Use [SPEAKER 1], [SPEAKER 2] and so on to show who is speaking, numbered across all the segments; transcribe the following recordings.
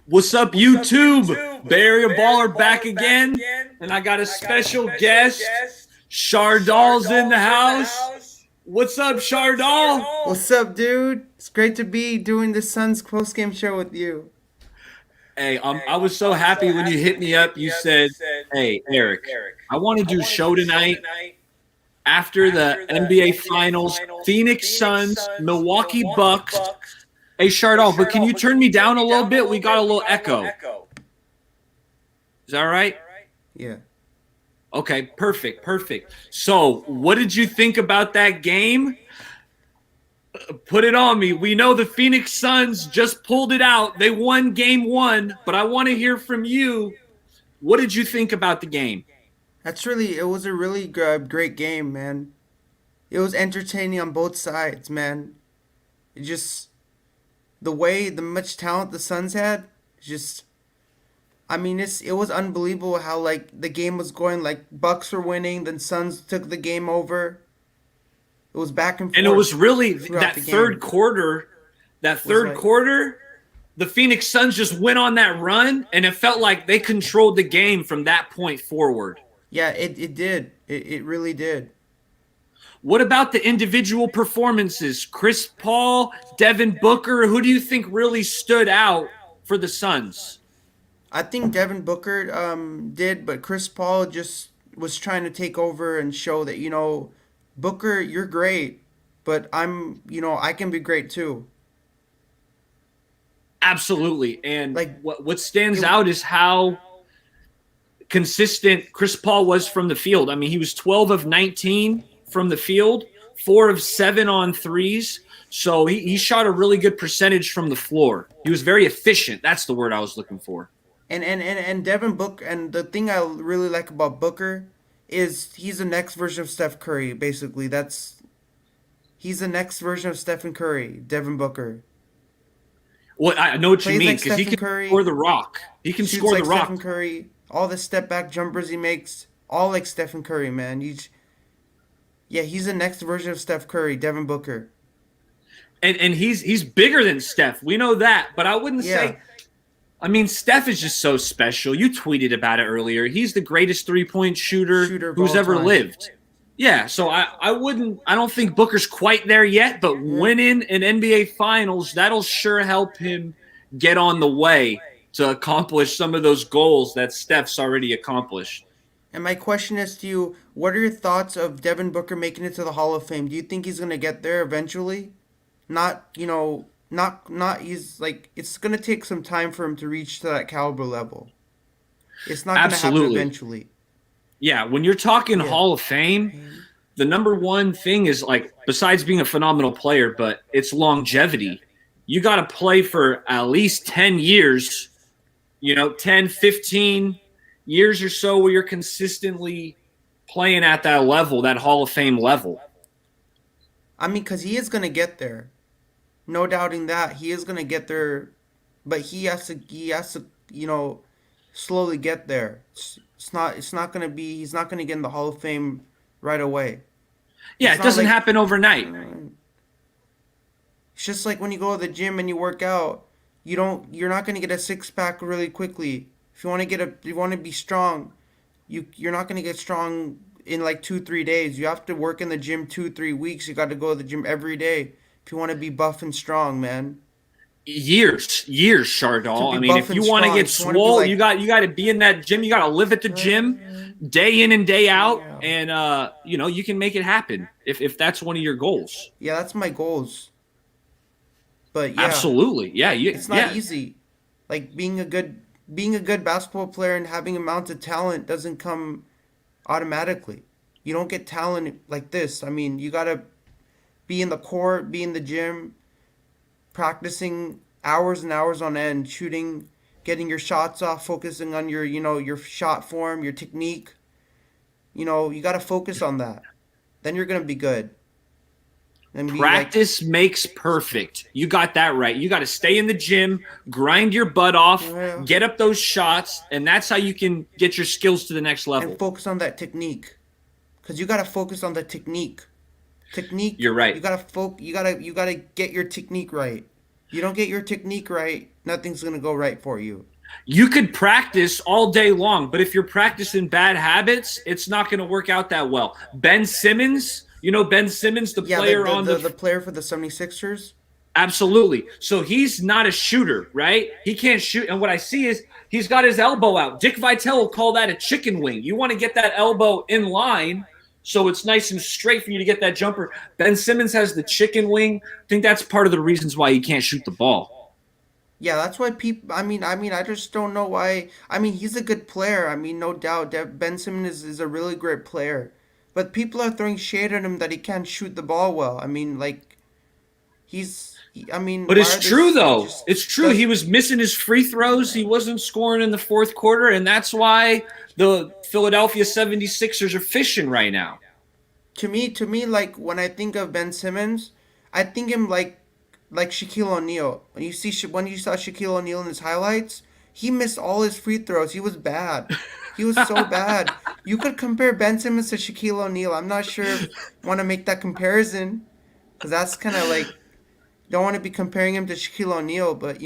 [SPEAKER 1] What's up, YouTube? Barry a Baller back again, and I got a special guest. Shardol's in the house. What's up, Shardol?
[SPEAKER 2] What's up, dude? It's great to be doing the Suns postgame show with you.
[SPEAKER 1] Hey, I was so happy when you hit me up. You said, "Hey, Eric, I want to do a show tonight after the NBA Finals, Phoenix Suns, Milwaukee Bucks." Hey, Shardol, but can you turn me down a little bit? We got a little echo. Is that all right?
[SPEAKER 2] Yeah.
[SPEAKER 1] Okay, perfect. So, what did you think about that game? Put it on me. We know the Phoenix Suns just pulled it out. They won game one, but I want to hear from you. What did you think about the game?
[SPEAKER 2] It was a really great game, man. It was entertaining on both sides, man. It just, the much talent the Suns had, just, it was unbelievable how, like, the game was going, like, Bucks were winning, then Suns took the game over. It was back and forth.
[SPEAKER 1] And it was really
[SPEAKER 2] throughout
[SPEAKER 1] that
[SPEAKER 2] the game.
[SPEAKER 1] third quarter, the Phoenix Suns just went on that run, and it felt like they controlled the game from that point forward.
[SPEAKER 2] Yeah, it did. It really did.
[SPEAKER 1] What about the individual performances? Chris Paul, Devin Booker, who do you think really stood out for the Suns?
[SPEAKER 2] I think Devin Booker did, but Chris Paul just was trying to take over and show that, Booker, you're great, but I can be great too.
[SPEAKER 1] Absolutely. And
[SPEAKER 2] Like,
[SPEAKER 1] what stands out is how consistent Chris Paul was from the field. I mean, he was 12 of 19 from the field, 4 of 7 on threes. So he shot a really good percentage from the floor. He was very efficient. That's the word I was looking for.
[SPEAKER 2] and Devin Booker, and the thing I really like about Booker is he's the next version of Steph Curry. Basically, he's the next version of Stephen Curry, Devin Booker.
[SPEAKER 1] Well, I know what you
[SPEAKER 2] Plays
[SPEAKER 1] mean
[SPEAKER 2] like
[SPEAKER 1] because he
[SPEAKER 2] Stephen
[SPEAKER 1] can
[SPEAKER 2] Curry,
[SPEAKER 1] score the rock. He can
[SPEAKER 2] shoots
[SPEAKER 1] score
[SPEAKER 2] like
[SPEAKER 1] the rock.
[SPEAKER 2] Stephen Curry. All the step back jumpers he makes, all like Stephen Curry, man. He's the next version of Steph Curry, Devin Booker.
[SPEAKER 1] And he's bigger than Steph. We know that. But I wouldn't say – I mean, Steph is just so special. You tweeted about it earlier. He's the greatest three-point shooter
[SPEAKER 2] of
[SPEAKER 1] who's
[SPEAKER 2] all
[SPEAKER 1] ever
[SPEAKER 2] time.
[SPEAKER 1] lived. Yeah, so I don't think Booker's quite there yet, but winning an NBA Finals, that'll sure help him get on the way to accomplish some of those goals that Steph's already accomplished.
[SPEAKER 2] And my question is to you: what are your thoughts of Devin Booker making it to the Hall of Fame? Do you think he's gonna get there eventually? Not, not. He's like, it's gonna take some time for him to reach to that caliber level. It's not gonna happen
[SPEAKER 1] Absolutely.
[SPEAKER 2] eventually.
[SPEAKER 1] Yeah, when you're talking Hall of Fame, the number one thing is, like, besides being a phenomenal player, but it's longevity. You got to play for at least 10 years, 10, 15 years or so where you're consistently playing at that level, that Hall of Fame level.
[SPEAKER 2] I mean, because he is gonna get there, no doubting that he is gonna get there, but he has to, slowly get there. It's not gonna be. He's not gonna get in the Hall of Fame right away.
[SPEAKER 1] Yeah,
[SPEAKER 2] It's
[SPEAKER 1] it
[SPEAKER 2] not
[SPEAKER 1] doesn't
[SPEAKER 2] like
[SPEAKER 1] happen overnight.
[SPEAKER 2] it's just like when you go to the gym and you work out. You're not gonna get a six pack really quickly. If you want to you want to be strong, you're not gonna get strong in like 2 3 days. You have to work in the gym 2 3 weeks. You got to go to the gym every day if you want to be buff and strong, man.
[SPEAKER 1] Years,
[SPEAKER 2] To
[SPEAKER 1] Shardol.
[SPEAKER 2] be
[SPEAKER 1] I mean,
[SPEAKER 2] buff
[SPEAKER 1] if
[SPEAKER 2] and
[SPEAKER 1] you want to
[SPEAKER 2] strong,
[SPEAKER 1] get
[SPEAKER 2] if you want to be
[SPEAKER 1] swole,
[SPEAKER 2] like,
[SPEAKER 1] you got to be in that gym. You got to live at the gym day in and day out,
[SPEAKER 2] yeah,
[SPEAKER 1] and you can make it happen if that's one of your goals.
[SPEAKER 2] yeah, that's my goals. But yeah,
[SPEAKER 1] Absolutely, yeah,
[SPEAKER 2] it's not
[SPEAKER 1] yeah.
[SPEAKER 2] easy. Like being a good basketball player and having amounts of talent doesn't come automatically. You don't get talent like this. I mean, you gotta be in the court, be in the gym, practicing hours and hours on end, shooting, getting your shots off, focusing on your shot form, your technique. You gotta focus on that. Then you're gonna be good. And be like,
[SPEAKER 1] Practice makes perfect. You got that right. You got to stay in the gym, grind your butt off,
[SPEAKER 2] yeah,
[SPEAKER 1] get up those shots, and that's how you can get your skills to the next
[SPEAKER 2] and
[SPEAKER 1] level.
[SPEAKER 2] focus on that technique, cause you gotta focus on the technique. Technique.
[SPEAKER 1] You're right.
[SPEAKER 2] You gotta You gotta get your technique right. You don't get your technique right, nothing's gonna go right for you.
[SPEAKER 1] You could practice all day long, but if you're practicing bad habits, it's not going to work out that well. Ben Simmons, Ben Simmons, the
[SPEAKER 2] Yeah, the
[SPEAKER 1] player
[SPEAKER 2] the
[SPEAKER 1] on
[SPEAKER 2] the,
[SPEAKER 1] the
[SPEAKER 2] the player for the 76ers.
[SPEAKER 1] absolutely. So he's not a shooter, right? He can't shoot. And what I see is he's got his elbow out. Dick Vitale will call that a chicken wing. You want to get that elbow in line so it's nice and straight for you to get that jumper. Ben Simmons has the chicken wing. I think that's part of the reasons why he can't shoot the ball.
[SPEAKER 2] Yeah, that's why people. I just don't know why. I mean, he's a good player. I mean, no doubt. Ben Simmons is a really great player, but people are throwing shade at him that he can't shoot the ball well. I mean, like I mean,
[SPEAKER 1] But
[SPEAKER 2] why
[SPEAKER 1] it's
[SPEAKER 2] are
[SPEAKER 1] true,
[SPEAKER 2] this? He
[SPEAKER 1] though.
[SPEAKER 2] just
[SPEAKER 1] It's true. He
[SPEAKER 2] does.
[SPEAKER 1] was missing his free throws. He wasn't scoring in the fourth quarter, and that's why the Philadelphia 76ers are fishing right now.
[SPEAKER 2] To me, like when I think of Ben Simmons, I think him like Shaquille O'Neal. When you saw Shaquille O'Neal in his highlights, he missed all his free throws. He was bad. He was so bad. You could compare Ben Simmons to Shaquille O'Neal. I'm not sure if want to make that comparison because that's kind of like don't want to be comparing him to Shaquille O'Neal, but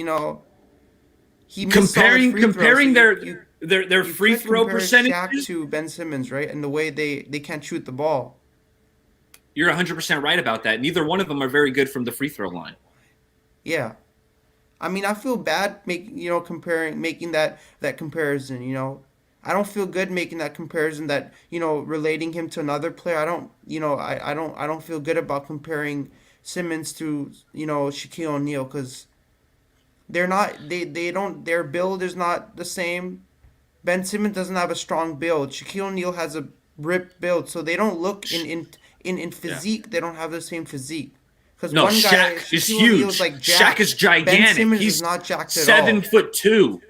[SPEAKER 2] he missed all his free throws. So
[SPEAKER 1] Comparing
[SPEAKER 2] you
[SPEAKER 1] their
[SPEAKER 2] you
[SPEAKER 1] their their
[SPEAKER 2] you
[SPEAKER 1] free
[SPEAKER 2] could
[SPEAKER 1] throw
[SPEAKER 2] compare Shaq
[SPEAKER 1] percentages,
[SPEAKER 2] to Ben Simmons, right? And the way they can't shoot the ball.
[SPEAKER 1] you're 100% right about that. Neither one of them are very good from the free throw line.
[SPEAKER 2] Yeah. I mean, I feel bad making that comparison. I don't feel good making that comparison. That relating him to another player. I don't. I don't feel good about comparing Simmons to Shaquille O'Neal because they're not. They don't. Their build is not the same. Ben Simmons doesn't have a strong build. Shaquille O'Neal has a ripped build, so they don't look in
[SPEAKER 1] Yeah.
[SPEAKER 2] physique. They don't have the same physique. Because
[SPEAKER 1] No,
[SPEAKER 2] one guy,
[SPEAKER 1] Shaq is
[SPEAKER 2] Shaquille O'Neal, is
[SPEAKER 1] huge.
[SPEAKER 2] like
[SPEAKER 1] Shaq
[SPEAKER 2] jacked.
[SPEAKER 1] is
[SPEAKER 2] Ben
[SPEAKER 1] gigantic.
[SPEAKER 2] Simmons is
[SPEAKER 1] He's
[SPEAKER 2] not jacked at
[SPEAKER 1] seven
[SPEAKER 2] all.
[SPEAKER 1] foot two.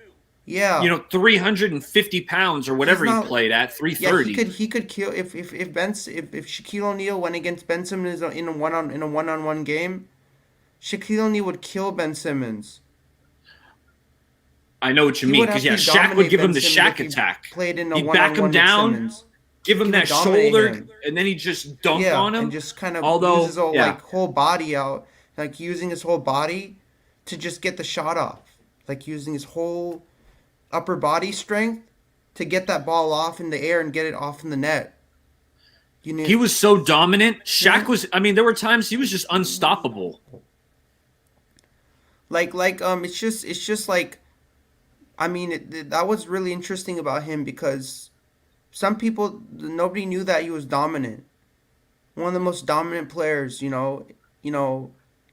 [SPEAKER 2] Yeah,
[SPEAKER 1] 350 pounds or
[SPEAKER 2] he's
[SPEAKER 1] whatever he
[SPEAKER 2] not.
[SPEAKER 1] played at,
[SPEAKER 2] Yeah, he
[SPEAKER 1] 330.
[SPEAKER 2] could he could kill if Shaquille O'Neal went against Ben Simmons in a one-on-one game. Shaquille O'Neal would kill Ben Simmons.
[SPEAKER 1] I know what you
[SPEAKER 2] He
[SPEAKER 1] mean.
[SPEAKER 2] would
[SPEAKER 1] Because, yeah,
[SPEAKER 2] actually
[SPEAKER 1] Shaq would
[SPEAKER 2] dominate
[SPEAKER 1] give him
[SPEAKER 2] Ben
[SPEAKER 1] the
[SPEAKER 2] Simmons
[SPEAKER 1] Shaq
[SPEAKER 2] if he
[SPEAKER 1] attack.
[SPEAKER 2] played in a
[SPEAKER 1] He'd back him
[SPEAKER 2] one-on-one with
[SPEAKER 1] down,
[SPEAKER 2] Simmons.
[SPEAKER 1] give him
[SPEAKER 2] He would
[SPEAKER 1] that
[SPEAKER 2] dominate
[SPEAKER 1] shoulder,
[SPEAKER 2] him.
[SPEAKER 1] and then he'd just dunk
[SPEAKER 2] Yeah,
[SPEAKER 1] on
[SPEAKER 2] and
[SPEAKER 1] him.
[SPEAKER 2] just kind of use his
[SPEAKER 1] Although, yeah,
[SPEAKER 2] whole body out, like using his whole body to just get the shot off, like using his whole upper body strength to get that ball off in the air and get it off in the net. You
[SPEAKER 1] he
[SPEAKER 2] know,
[SPEAKER 1] was so dominant. Shaq
[SPEAKER 2] hmm
[SPEAKER 1] was, I mean, there were times he was just unstoppable.
[SPEAKER 2] it's just like I mean that was really interesting about him because some people nobody knew that he was dominant. One of the most dominant players, you know,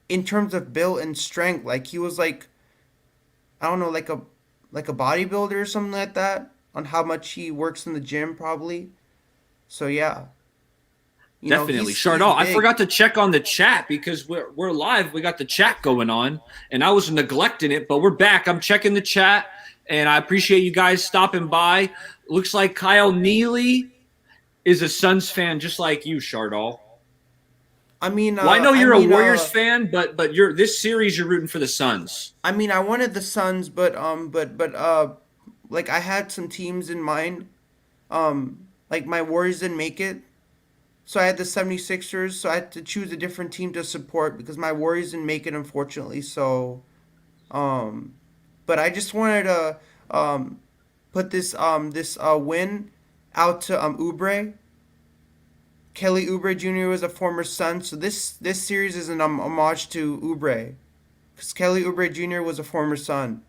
[SPEAKER 2] in terms of build and strength. Like he was like I don't know, like a bodybuilder or something like that. On how much he works in the gym, probably. So yeah,
[SPEAKER 1] Definitely.
[SPEAKER 2] he's
[SPEAKER 1] Shardol, I
[SPEAKER 2] big.
[SPEAKER 1] forgot to check on the chat because we're live. We got the chat going on, and I was neglecting it, but we're back. I'm checking the chat, and I appreciate you guys stopping by. Looks like Kyle Neely is a Suns fan just like you, Shardol.
[SPEAKER 2] I mean,
[SPEAKER 1] Well, I know
[SPEAKER 2] I
[SPEAKER 1] you're a
[SPEAKER 2] mean,
[SPEAKER 1] Warriors fan, but you're this series you're rooting for the Suns.
[SPEAKER 2] I wanted the Suns, like I had some teams in mind. Like my Warriors didn't make it, so I had the 76ers. So I had to choose a different team to support because my Warriors didn't make it, unfortunately. So, um, but I just wanted to put this win out to Oubre. Kelly Oubre Jr. was a former Sun, so this series is an homage to Oubre, because Kelly Oubre Jr. was a former Sun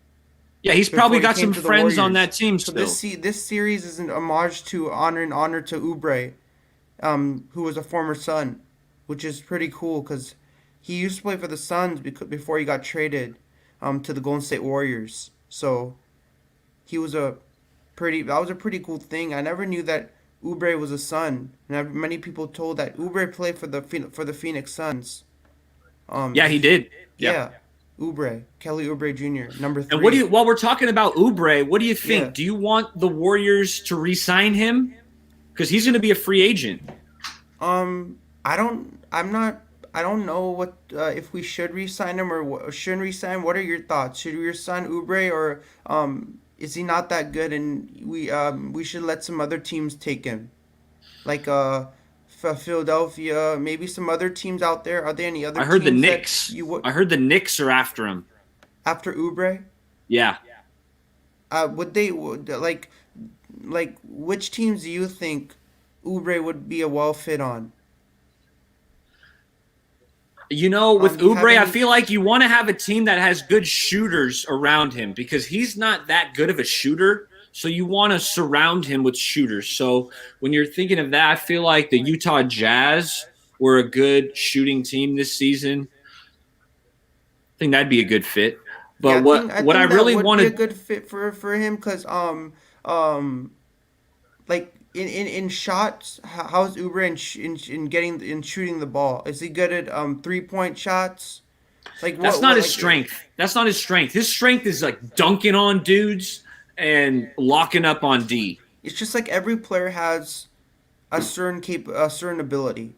[SPEAKER 1] Yeah, he's probably
[SPEAKER 2] before he
[SPEAKER 1] got
[SPEAKER 2] came
[SPEAKER 1] some
[SPEAKER 2] to the
[SPEAKER 1] friends on
[SPEAKER 2] Warriors.
[SPEAKER 1] that team
[SPEAKER 2] So
[SPEAKER 1] still.
[SPEAKER 2] this series is an homage to honor to Oubre, who was a former Sun, which is pretty cool because he used to play for the Suns before he got traded to the Golden State Warriors. So he was a that was a pretty cool thing. I never knew that Oubre was a Sun, and many people told that Oubre played for the Phoenix Suns.
[SPEAKER 1] Yeah, he did. Yeah.
[SPEAKER 2] Yeah, Oubre, Kelly Oubre Jr., number
[SPEAKER 1] And what do
[SPEAKER 2] three.
[SPEAKER 1] you? While we're talking about Oubre, what do you
[SPEAKER 2] Yeah.
[SPEAKER 1] think? Do you want the Warriors to re-sign him? Because he's going to be a free agent.
[SPEAKER 2] I don't. I'm not. I don't know what if we should re-sign him or shouldn't re-sign. What are your thoughts? Should we re-sign Oubre or is he not that good and we should let some other teams take him? Like Philadelphia, maybe some other teams out there. Are there any other
[SPEAKER 1] I heard the
[SPEAKER 2] teams that
[SPEAKER 1] Knicks.
[SPEAKER 2] you would
[SPEAKER 1] I heard the Knicks are after him.
[SPEAKER 2] after Oubre?
[SPEAKER 1] Yeah.
[SPEAKER 2] Would they like which teams do you think Oubre would be a well fit on?
[SPEAKER 1] With
[SPEAKER 2] Do you have
[SPEAKER 1] Oubre, I
[SPEAKER 2] any?
[SPEAKER 1] feel like you want to have a team that has good shooters around him because he's not that good of a shooter. So you want to surround him with shooters. So when you're thinking of that, I feel like the Utah Jazz were a good shooting team this season. I think that'd be a good fit.
[SPEAKER 2] Yeah,
[SPEAKER 1] But
[SPEAKER 2] I
[SPEAKER 1] what I
[SPEAKER 2] think that
[SPEAKER 1] really
[SPEAKER 2] would be a
[SPEAKER 1] wanted,
[SPEAKER 2] good fit for him because um like in shots, how's Uber in getting in shooting the ball? Is he good at 3-point shots? Like
[SPEAKER 1] that's not
[SPEAKER 2] what
[SPEAKER 1] his
[SPEAKER 2] like
[SPEAKER 1] strength. That's not his strength. His strength is like dunking on dudes and locking up on D.
[SPEAKER 2] it's just like every player has a certain ability.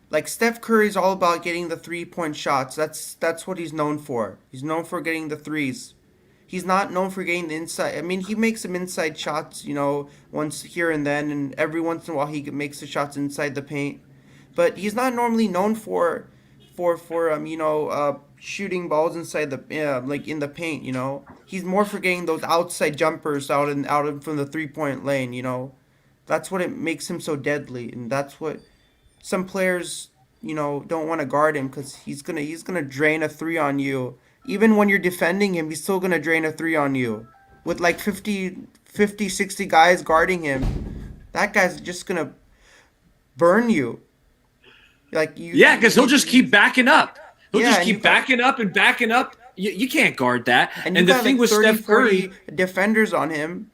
[SPEAKER 2] Like Steph Curry's all about getting the 3-point shots. That's what he's known for. He's known for getting the threes. He's not known for getting the inside. I mean, he makes some inside shots, once here and then, and every once in a while he makes the shots inside the paint. But he's not normally known for shooting balls inside the like in the paint. He's more for getting those outside jumpers from the 3-point lane. That's what it makes him so deadly, and that's what some players don't want to guard him because he's gonna drain a three on you. Even when you're defending him, he's still gonna drain a three on you. With like 60 guys guarding him, that guy's just gonna burn you. Like
[SPEAKER 1] Yeah, because he'll just keep backing up. He'll
[SPEAKER 2] yeah,
[SPEAKER 1] just keep backing up and backing up. You can't guard that.
[SPEAKER 2] and you
[SPEAKER 1] And the
[SPEAKER 2] got
[SPEAKER 1] thing
[SPEAKER 2] like
[SPEAKER 1] with
[SPEAKER 2] 30,
[SPEAKER 1] Steph Curry,
[SPEAKER 2] 40 defenders on him,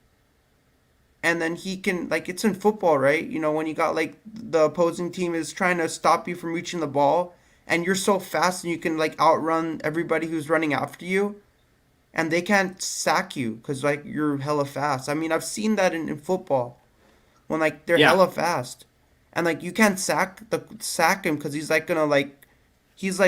[SPEAKER 2] and then he can, like, it's in football, right? When you got like the opposing team is trying to stop you from reaching the ball, and you're so fast and you can like outrun everybody who's running after you, and they can't sack you because like you're hella fast. I mean, I've seen that in football when like they're
[SPEAKER 1] yeah,
[SPEAKER 2] hella fast, and like you can't sack him because he's like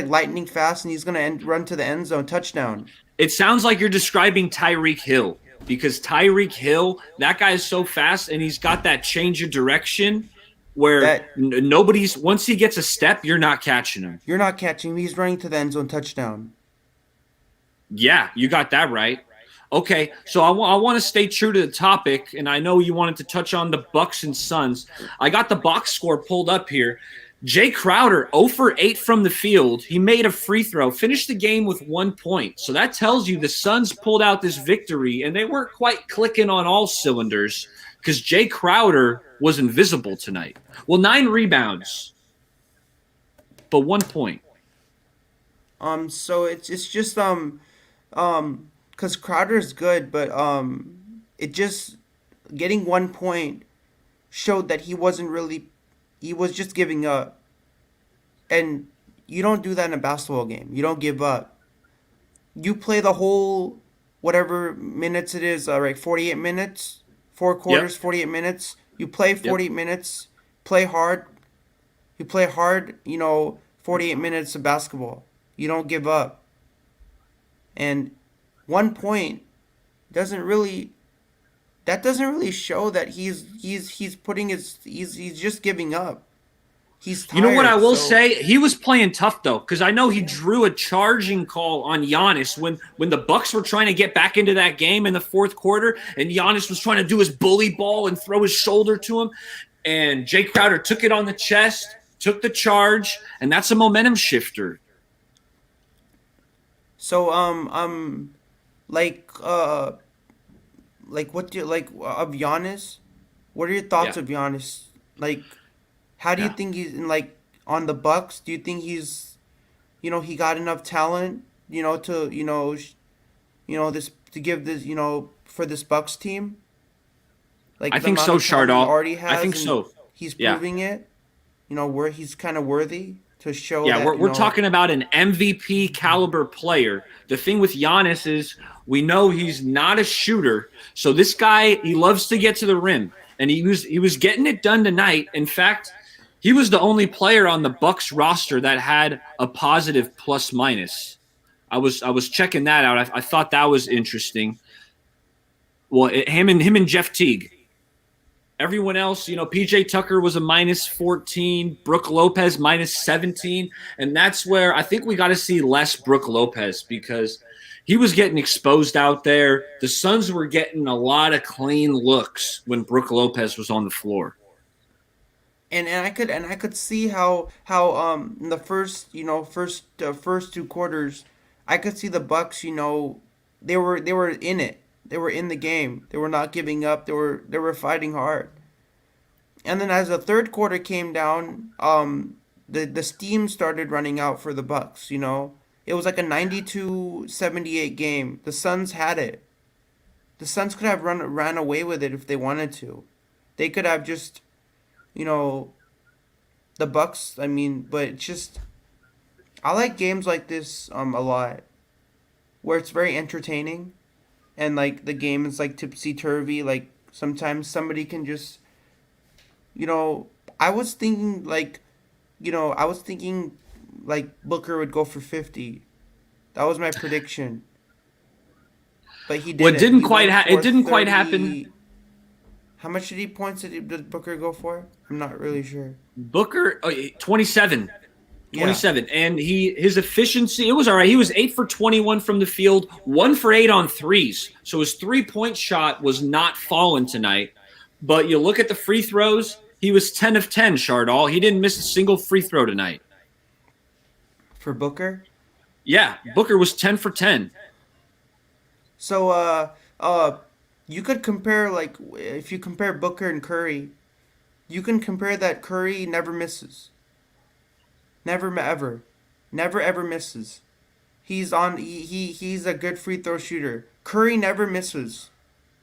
[SPEAKER 2] lightning fast and he's gonna run to the end zone touchdown.
[SPEAKER 1] it sounds like you're describing Tyreek Hill because Tyreek Hill, that guy is so fast and he's got that change of direction where
[SPEAKER 2] That
[SPEAKER 1] nobody's once he gets a step, you're not catching him.
[SPEAKER 2] you're not catching him. He's running to the end zone touchdown.
[SPEAKER 1] Yeah, you got that right. Okay, so I want to stay true to the topic, and I know you wanted to touch on the Bucks and Suns. I got the box score pulled up here. Jay Crowder, 0 for 8 from the field. He made a free throw, finished the game with 1 point. So that tells you the Suns pulled out this victory, and they weren't quite clicking on all cylinders because Jay Crowder was invisible tonight. Well, 9 rebounds, but 1 point.
[SPEAKER 2] So it's just because Crowder's good, but it just getting 1 point showed that he was just giving up, and you don't do that in a basketball game. You don't give up. You play the whole whatever minutes it is, right? 48 minutes, 4 quarters,
[SPEAKER 1] Yep.
[SPEAKER 2] 48 minutes. You play
[SPEAKER 1] Yep.
[SPEAKER 2] 48 minutes, play hard. You play hard, 48 minutes of basketball. You don't give up. And 1 point doesn't really that doesn't really show that he's putting he's just giving up. He's
[SPEAKER 1] You know what I
[SPEAKER 2] tired,
[SPEAKER 1] will
[SPEAKER 2] so
[SPEAKER 1] say? He was playing tough though, because I know he drew a charging call on Giannis when the Bucks were trying to get back into that game in the fourth quarter, and Giannis was trying to do his bully ball and throw his shoulder to him, and Jay Crowder took it on the chest, took the charge, and that's a momentum shifter.
[SPEAKER 2] so like what do you like of Giannis? What are your thoughts
[SPEAKER 1] Yeah,
[SPEAKER 2] of Giannis? Like, how do you
[SPEAKER 1] yeah.
[SPEAKER 2] think he's in, like, on the Bucks? Do you think he got enough talent, to this to give this for this Bucks team?
[SPEAKER 1] I
[SPEAKER 2] Like the
[SPEAKER 1] think
[SPEAKER 2] amount
[SPEAKER 1] so,
[SPEAKER 2] of talent he
[SPEAKER 1] Shardol.
[SPEAKER 2] already
[SPEAKER 1] I
[SPEAKER 2] has,
[SPEAKER 1] think
[SPEAKER 2] and
[SPEAKER 1] so.
[SPEAKER 2] he's
[SPEAKER 1] Yeah.
[SPEAKER 2] proving it. Where he's kind of worthy to show
[SPEAKER 1] Yeah,
[SPEAKER 2] that.
[SPEAKER 1] we're talking about an MVP caliber player. The thing with Giannis is we know he's not a shooter. So this guy, he loves to get to the rim. And he was getting it done tonight. In fact, he was the only player on the Bucks roster that had a positive plus minus. I was checking that out. I thought that was interesting. Well, him and Jeff Teague. Everyone else, PJ Tucker was a minus 14, Brooke Lopez minus 17. And that's where I think we got to see less Brooke Lopez because he was getting exposed out there. The Suns were getting a lot of clean looks when Brooke Lopez was on the floor.
[SPEAKER 2] And I could see how in the first first two quarters, I could see the Bucks, they were in it. They were in the game. They were not giving up. They were fighting hard. And then as the third quarter came down, the steam started running out for the Bucks, you know. It was like a 92-78 game. The Suns had it. The Suns could have ran away with it if they wanted to. They could have just, you know, the Bucks, I mean, but it's just I like games like this a lot where it's very entertaining and like the game is like tipsy turvy, like sometimes somebody can just, you know, I was thinking like I was thinking like Booker would go for 50. That was my prediction. But he
[SPEAKER 1] Well,
[SPEAKER 2] didn't. He
[SPEAKER 1] it
[SPEAKER 2] went for
[SPEAKER 1] didn't quite happen.
[SPEAKER 2] 30. How much did he points did Booker go for? I'm not really sure.
[SPEAKER 1] Booker, 27.
[SPEAKER 2] Yeah.
[SPEAKER 1] 27. And his efficiency, it was all right. He was 8 for 21 from the field, 1 for 8 on threes. So his 3-point shot was not falling tonight. But you look at the free throws, he was 10 of 10, Shardol. He didn't miss a single free throw tonight.
[SPEAKER 2] For Booker?
[SPEAKER 1] Yeah, Booker was 10 for 10.
[SPEAKER 2] So you could compare like if you compare Booker and Curry, you can compare that Curry never misses. Never ever. Never ever misses. He's a good free throw shooter. Curry never misses.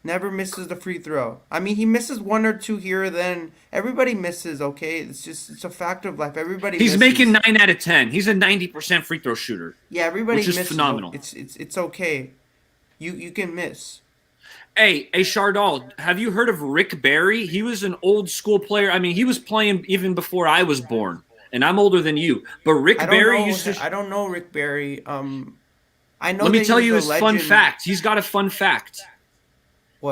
[SPEAKER 2] Never misses the free throw. I mean, he misses one or two here or then. Everybody misses, okay? It's a fact of life. Everybody
[SPEAKER 1] He's
[SPEAKER 2] misses.
[SPEAKER 1] making 9 out of 10. He's a 90% free throw shooter,
[SPEAKER 2] Yeah, everybody
[SPEAKER 1] which is
[SPEAKER 2] misses.
[SPEAKER 1] phenomenal.
[SPEAKER 2] It's okay. You can miss.
[SPEAKER 1] Hey, Shardol, have you heard of Rick Barry? He was an old school player. I mean, he was playing even before I was born, and I'm older than you. But Rick
[SPEAKER 2] I don't
[SPEAKER 1] Barry
[SPEAKER 2] know.
[SPEAKER 1] used to.
[SPEAKER 2] I don't know Rick Barry. I know
[SPEAKER 1] Let me
[SPEAKER 2] that
[SPEAKER 1] tell
[SPEAKER 2] he's
[SPEAKER 1] you
[SPEAKER 2] a
[SPEAKER 1] his fun
[SPEAKER 2] legend.
[SPEAKER 1] fact. He's got a fun fact.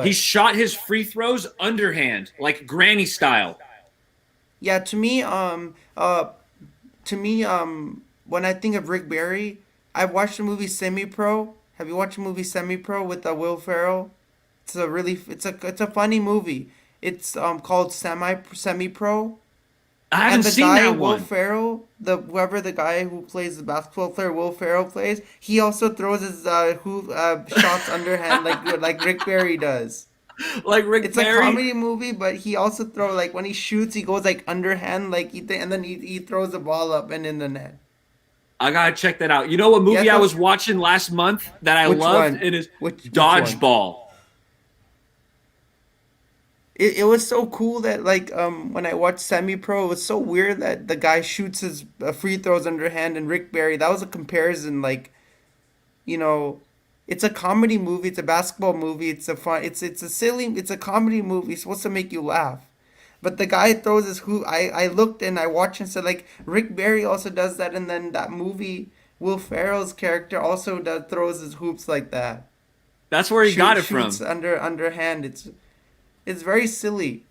[SPEAKER 1] He
[SPEAKER 2] What?
[SPEAKER 1] shot his free throws underhand, like granny style.
[SPEAKER 2] Yeah, when I think of Rick Barry, I've watched the movie Semi Pro. Have you watched the movie Semi Pro with Will Ferrell? It's a funny movie. It's called Semi Pro.
[SPEAKER 1] I haven't
[SPEAKER 2] And the
[SPEAKER 1] seen
[SPEAKER 2] guy
[SPEAKER 1] that
[SPEAKER 2] Will
[SPEAKER 1] one.
[SPEAKER 2] Ferrell, the guy who plays the basketball player Will Ferrell plays, he also throws his hoop shots underhand like Rick Barry does.
[SPEAKER 1] Like Rick
[SPEAKER 2] It's a
[SPEAKER 1] Barry.
[SPEAKER 2] comedy movie, but he also throw like when he shoots, he goes like underhand, and then he throws the ball up and in the net.
[SPEAKER 1] I gotta check that out. You know what
[SPEAKER 2] Yeah,
[SPEAKER 1] movie I
[SPEAKER 2] so
[SPEAKER 1] was watching last month that I
[SPEAKER 2] which
[SPEAKER 1] loved?
[SPEAKER 2] one?
[SPEAKER 1] It is
[SPEAKER 2] Which one?
[SPEAKER 1] Dodgeball.
[SPEAKER 2] It was so cool that like when I watched Semi Pro, it was so weird that the guy shoots his free throws underhand and Rick Barry. That was a comparison, like you know, it's a comedy movie. It's a basketball movie. It's a comedy movie. It's supposed to make you laugh. But the guy throws his hoop. I looked and I watched and said like Rick Barry also does that, and then that movie Will Ferrell's character also throws his hoops like that.
[SPEAKER 1] That's where he got it
[SPEAKER 2] Shoots
[SPEAKER 1] from.
[SPEAKER 2] underhand. It's very silly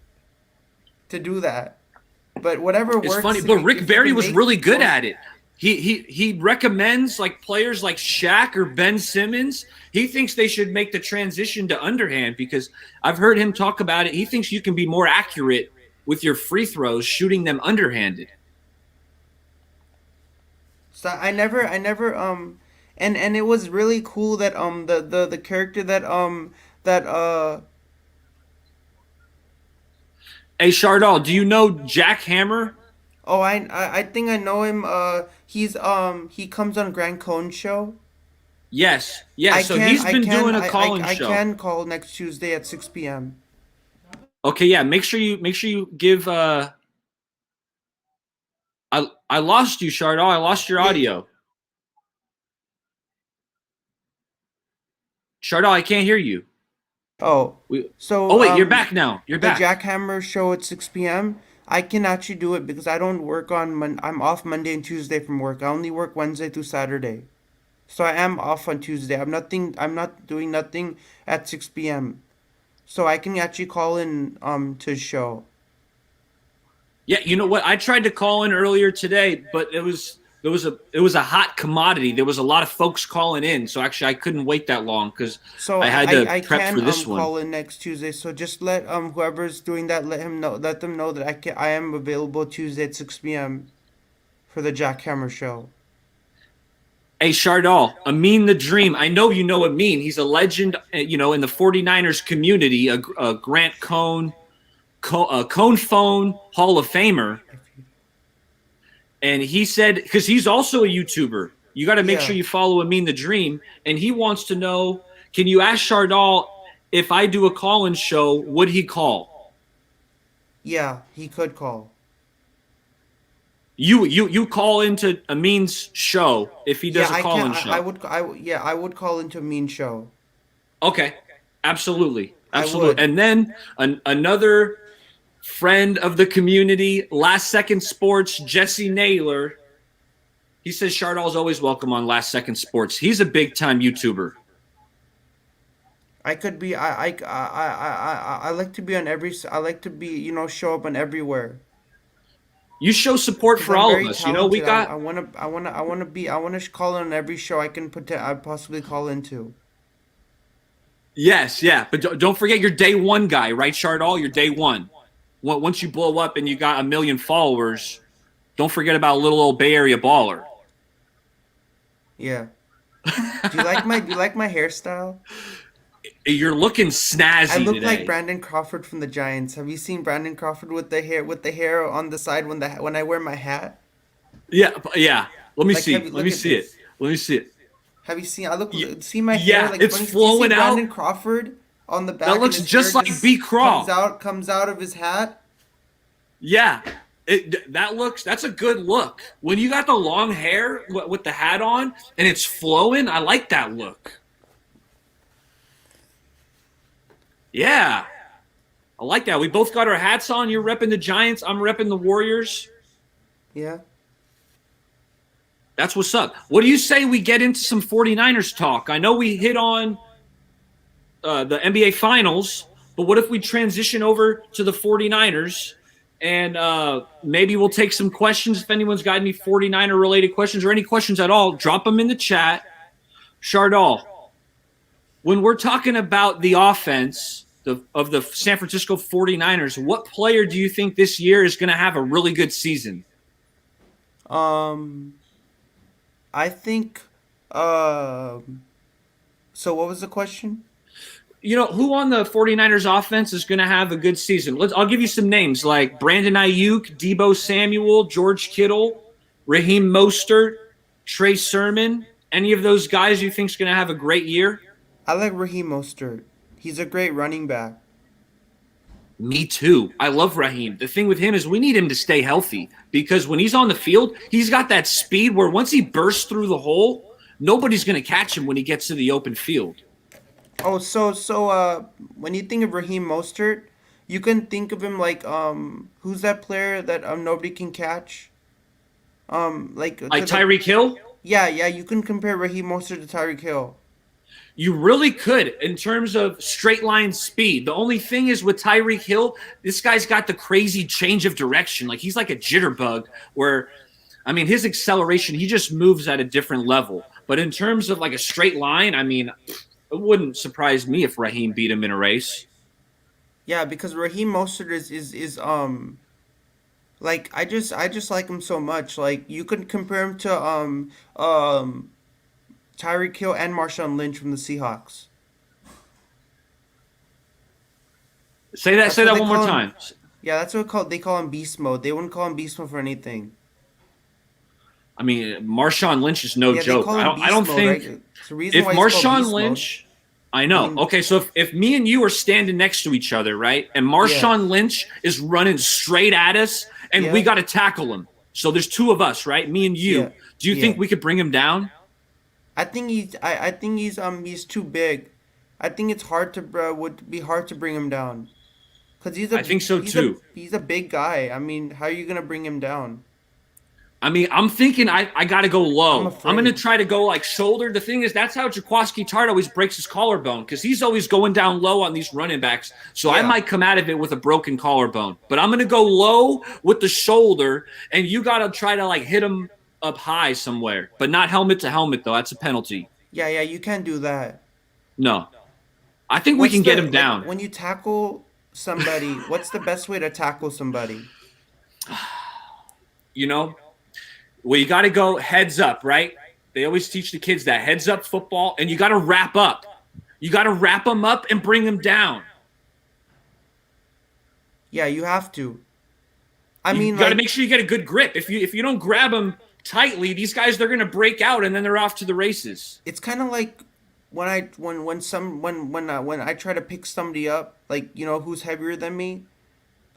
[SPEAKER 2] to do that. But whatever
[SPEAKER 1] It's funny,
[SPEAKER 2] works,
[SPEAKER 1] but Rick
[SPEAKER 2] if you
[SPEAKER 1] Barry
[SPEAKER 2] can
[SPEAKER 1] was
[SPEAKER 2] make
[SPEAKER 1] really good
[SPEAKER 2] those.
[SPEAKER 1] at it. He recommends like players like Shaq or Ben Simmons. He thinks they should make the transition to underhand because I've heard him talk about it. He thinks you can be more accurate with your free throws shooting them underhanded.
[SPEAKER 2] So and it was really cool that the character that
[SPEAKER 1] Hey Shardol, do you know Jack Hammer?
[SPEAKER 2] oh I think I know him. He comes on Grant Cohn's show.
[SPEAKER 1] Yes, yes. So he's been doing a call-in
[SPEAKER 2] I
[SPEAKER 1] show.
[SPEAKER 2] can call next Tuesday at 6 p.m.
[SPEAKER 1] Okay, yeah. Make sure you give. I lost you, Shardol. I lost your
[SPEAKER 2] Yeah.
[SPEAKER 1] audio. Shardol, I can't hear you.
[SPEAKER 2] Oh,
[SPEAKER 1] We. Oh
[SPEAKER 2] so
[SPEAKER 1] wait, you're back now. You're
[SPEAKER 2] the
[SPEAKER 1] back.
[SPEAKER 2] Jackhammer show at 6 p.m. I can actually do it because I don't work on I'm off Monday and Tuesday from work. I only work Wednesday through Saturday. So I am off on Tuesday. I'm not doing nothing at 6 p.m. so I can actually call in to his show.
[SPEAKER 1] Yeah, you know what? I tried to call in earlier today, but it was a hot commodity. There was a lot of folks calling in, so actually I couldn't wait that long because
[SPEAKER 2] So
[SPEAKER 1] I had
[SPEAKER 2] I
[SPEAKER 1] to
[SPEAKER 2] I
[SPEAKER 1] prep for
[SPEAKER 2] can
[SPEAKER 1] this one.
[SPEAKER 2] call in next Tuesday. So just let whoever's doing that, let them know that I am available Tuesday at 6 p.m. for the Jackhammer show.
[SPEAKER 1] Hey, Shardol, Amin the Dream. I know you know Amin. He's a legend, in the 49ers community, a Grant Cone Phone Hall of Famer. And he said, because he's also a YouTuber, you got to make sure
[SPEAKER 2] Yeah,
[SPEAKER 1] you follow Amin the Dream. And he wants to know, can you ask Shardol if I do a call-in show, would he call?
[SPEAKER 2] yeah, he could call.
[SPEAKER 1] You call into Amin's show if he
[SPEAKER 2] Yeah,
[SPEAKER 1] does a
[SPEAKER 2] I can.
[SPEAKER 1] call-in show.
[SPEAKER 2] Yeah, I would call into a mean show.
[SPEAKER 1] Okay, absolutely,
[SPEAKER 2] I
[SPEAKER 1] absolutely.
[SPEAKER 2] would.
[SPEAKER 1] And then another friend of the community, Last Second Sports, Jesse Naylor. He says Shardol's always welcome on Last Second Sports. He's a big time YouTuber.
[SPEAKER 2] I could be. I like to be on every. I like to be. Show up on everywhere.
[SPEAKER 1] You show support
[SPEAKER 2] Cause
[SPEAKER 1] for
[SPEAKER 2] I'm
[SPEAKER 1] all of
[SPEAKER 2] very
[SPEAKER 1] us. You know, we
[SPEAKER 2] talented.
[SPEAKER 1] got
[SPEAKER 2] I wanna be. I wanna call in on every show I possibly call into.
[SPEAKER 1] yes, yeah, but don't forget your day one guy, right, Shardol? Your day one. Once you blow up and you got a million followers, don't forget about a little old Bay Area baller.
[SPEAKER 2] Yeah. Do you like my hairstyle?
[SPEAKER 1] You're looking
[SPEAKER 2] I
[SPEAKER 1] snazzy
[SPEAKER 2] look like
[SPEAKER 1] today.
[SPEAKER 2] Brandon Crawford from the Giants. Have you seen Brandon Crawford with the hair on the side when I wear my hat?
[SPEAKER 1] Yeah, yeah. Let me
[SPEAKER 2] Like, have
[SPEAKER 1] see.
[SPEAKER 2] you
[SPEAKER 1] Let me
[SPEAKER 2] look at
[SPEAKER 1] see it.
[SPEAKER 2] this?
[SPEAKER 1] Let me see it.
[SPEAKER 2] Have you seen? I look.
[SPEAKER 1] Y-
[SPEAKER 2] See my hair
[SPEAKER 1] Yeah,
[SPEAKER 2] like
[SPEAKER 1] it's
[SPEAKER 2] funny. Do you see
[SPEAKER 1] flowing
[SPEAKER 2] Brandon
[SPEAKER 1] out.
[SPEAKER 2] Crawford on the
[SPEAKER 1] That
[SPEAKER 2] back and
[SPEAKER 1] looks
[SPEAKER 2] his hair
[SPEAKER 1] just like B
[SPEAKER 2] just comes
[SPEAKER 1] Craw.
[SPEAKER 2] out comes out of his hat?
[SPEAKER 1] Yeah, that's a good look. When you got the long hair with the hat on and it's flowing, I like that look. Yeah, I like that. We both got our hats on. You're repping the Giants. I'm repping the Warriors.
[SPEAKER 2] Yeah.
[SPEAKER 1] That's what's up. What do you say we get into some 49ers talk? I know we hit on the NBA Finals, but what if we transition over to the 49ers and maybe we'll take some questions if anyone's got any 49er related questions or any questions at all, drop them in the chat. Shardol, when we're talking about the offense of the San Francisco 49ers, what player do you think this year is going to have a really good season?
[SPEAKER 2] Um. I think. Um. So what was the question?
[SPEAKER 1] Who on the 49ers offense is going to have a good season? I'll give you some names like Brandon Ayuk, Debo Samuel, George Kittle, Raheem Mostert, Trey Sermon. Any of those guys you think is going to have a great year?
[SPEAKER 2] I like Raheem Mostert. He's a great running back.
[SPEAKER 1] Me too. I love Raheem. The thing with him is we need him to stay healthy because when he's on the field, he's got that speed where once he bursts through the hole, nobody's going to catch him when he gets to the open field.
[SPEAKER 2] Oh, when you think of Raheem Mostert, you can think of him like who's that player that nobody can catch? Like
[SPEAKER 1] Like
[SPEAKER 2] because like
[SPEAKER 1] Tyreek Hill,
[SPEAKER 2] yeah, you can compare Raheem Mostert to Tyreek Hill.
[SPEAKER 1] you really could in terms of straight line speed. The only thing is with Tyreek Hill, this guy's got the crazy change of direction. Like he's like a jitterbug where, I mean, his acceleration, he just moves at a different level. But in terms of like a straight line, I mean, it wouldn't surprise me if Raheem beat him in a race.
[SPEAKER 2] Yeah, because Raheem Mostert is like I just like him so much. Like you could compare him to Tyreek Hill and Marshawn Lynch from the Seahawks.
[SPEAKER 1] Say that.
[SPEAKER 2] That's
[SPEAKER 1] Say
[SPEAKER 2] what
[SPEAKER 1] that
[SPEAKER 2] they
[SPEAKER 1] one more
[SPEAKER 2] call him.
[SPEAKER 1] time.
[SPEAKER 2] Yeah, that's what they call him beast mode. They wouldn't call him beast mode for anything.
[SPEAKER 1] I mean, Marshawn Lynch is no
[SPEAKER 2] Yeah, they
[SPEAKER 1] joke.
[SPEAKER 2] call
[SPEAKER 1] I
[SPEAKER 2] him
[SPEAKER 1] don't. I
[SPEAKER 2] beast
[SPEAKER 1] don't
[SPEAKER 2] mode, right?
[SPEAKER 1] think
[SPEAKER 2] It's the reason
[SPEAKER 1] if
[SPEAKER 2] why he's called
[SPEAKER 1] Marshawn
[SPEAKER 2] beast mode.
[SPEAKER 1] Lynch, I
[SPEAKER 2] I
[SPEAKER 1] know.
[SPEAKER 2] mean,
[SPEAKER 1] Okay, so if me and you are standing next to each other, right, and
[SPEAKER 2] yeah,
[SPEAKER 1] Marshawn Lynch is running straight at us, and we
[SPEAKER 2] yeah,
[SPEAKER 1] got to tackle him. So there's two of us, right? Me and
[SPEAKER 2] yeah,
[SPEAKER 1] you. Do you think
[SPEAKER 2] yeah.
[SPEAKER 1] we could bring him down?
[SPEAKER 2] I think he's too big. I think it's hard to would be hard to bring him down because
[SPEAKER 1] I think so
[SPEAKER 2] he's a
[SPEAKER 1] too.
[SPEAKER 2] he's a big guy. I mean, how are you gonna bring him down?
[SPEAKER 1] I mean, I'm thinking I got to go
[SPEAKER 2] I'm
[SPEAKER 1] low. I'm going to
[SPEAKER 2] afraid.
[SPEAKER 1] try to go like shoulder. The thing is, that's how Jaquaski Tart always breaks his collarbone because he's always going down low on these running backs. So I
[SPEAKER 2] Yeah.
[SPEAKER 1] might come out of it with a broken collarbone. But I'm going to go low with the shoulder, and you got to try to like hit him up high somewhere, but not helmet to helmet, though. That's a penalty.
[SPEAKER 2] Yeah, yeah, you can do that.
[SPEAKER 1] No. I think we
[SPEAKER 2] What's
[SPEAKER 1] can get
[SPEAKER 2] the
[SPEAKER 1] him
[SPEAKER 2] like
[SPEAKER 1] down.
[SPEAKER 2] when you tackle somebody, what's the best way to tackle somebody?
[SPEAKER 1] You know, well, you got to go heads up, right? They always teach the kids that heads up football, and you got to wrap up. You got to wrap them up and bring them down.
[SPEAKER 2] Yeah, you have to. I
[SPEAKER 1] You
[SPEAKER 2] mean
[SPEAKER 1] got to
[SPEAKER 2] like
[SPEAKER 1] make sure you get a good grip. If you don't grab them tightly, these guys they're gonna break out and then they're off to the races.
[SPEAKER 2] it's kind of like when I try to pick somebody up, like who's heavier than me.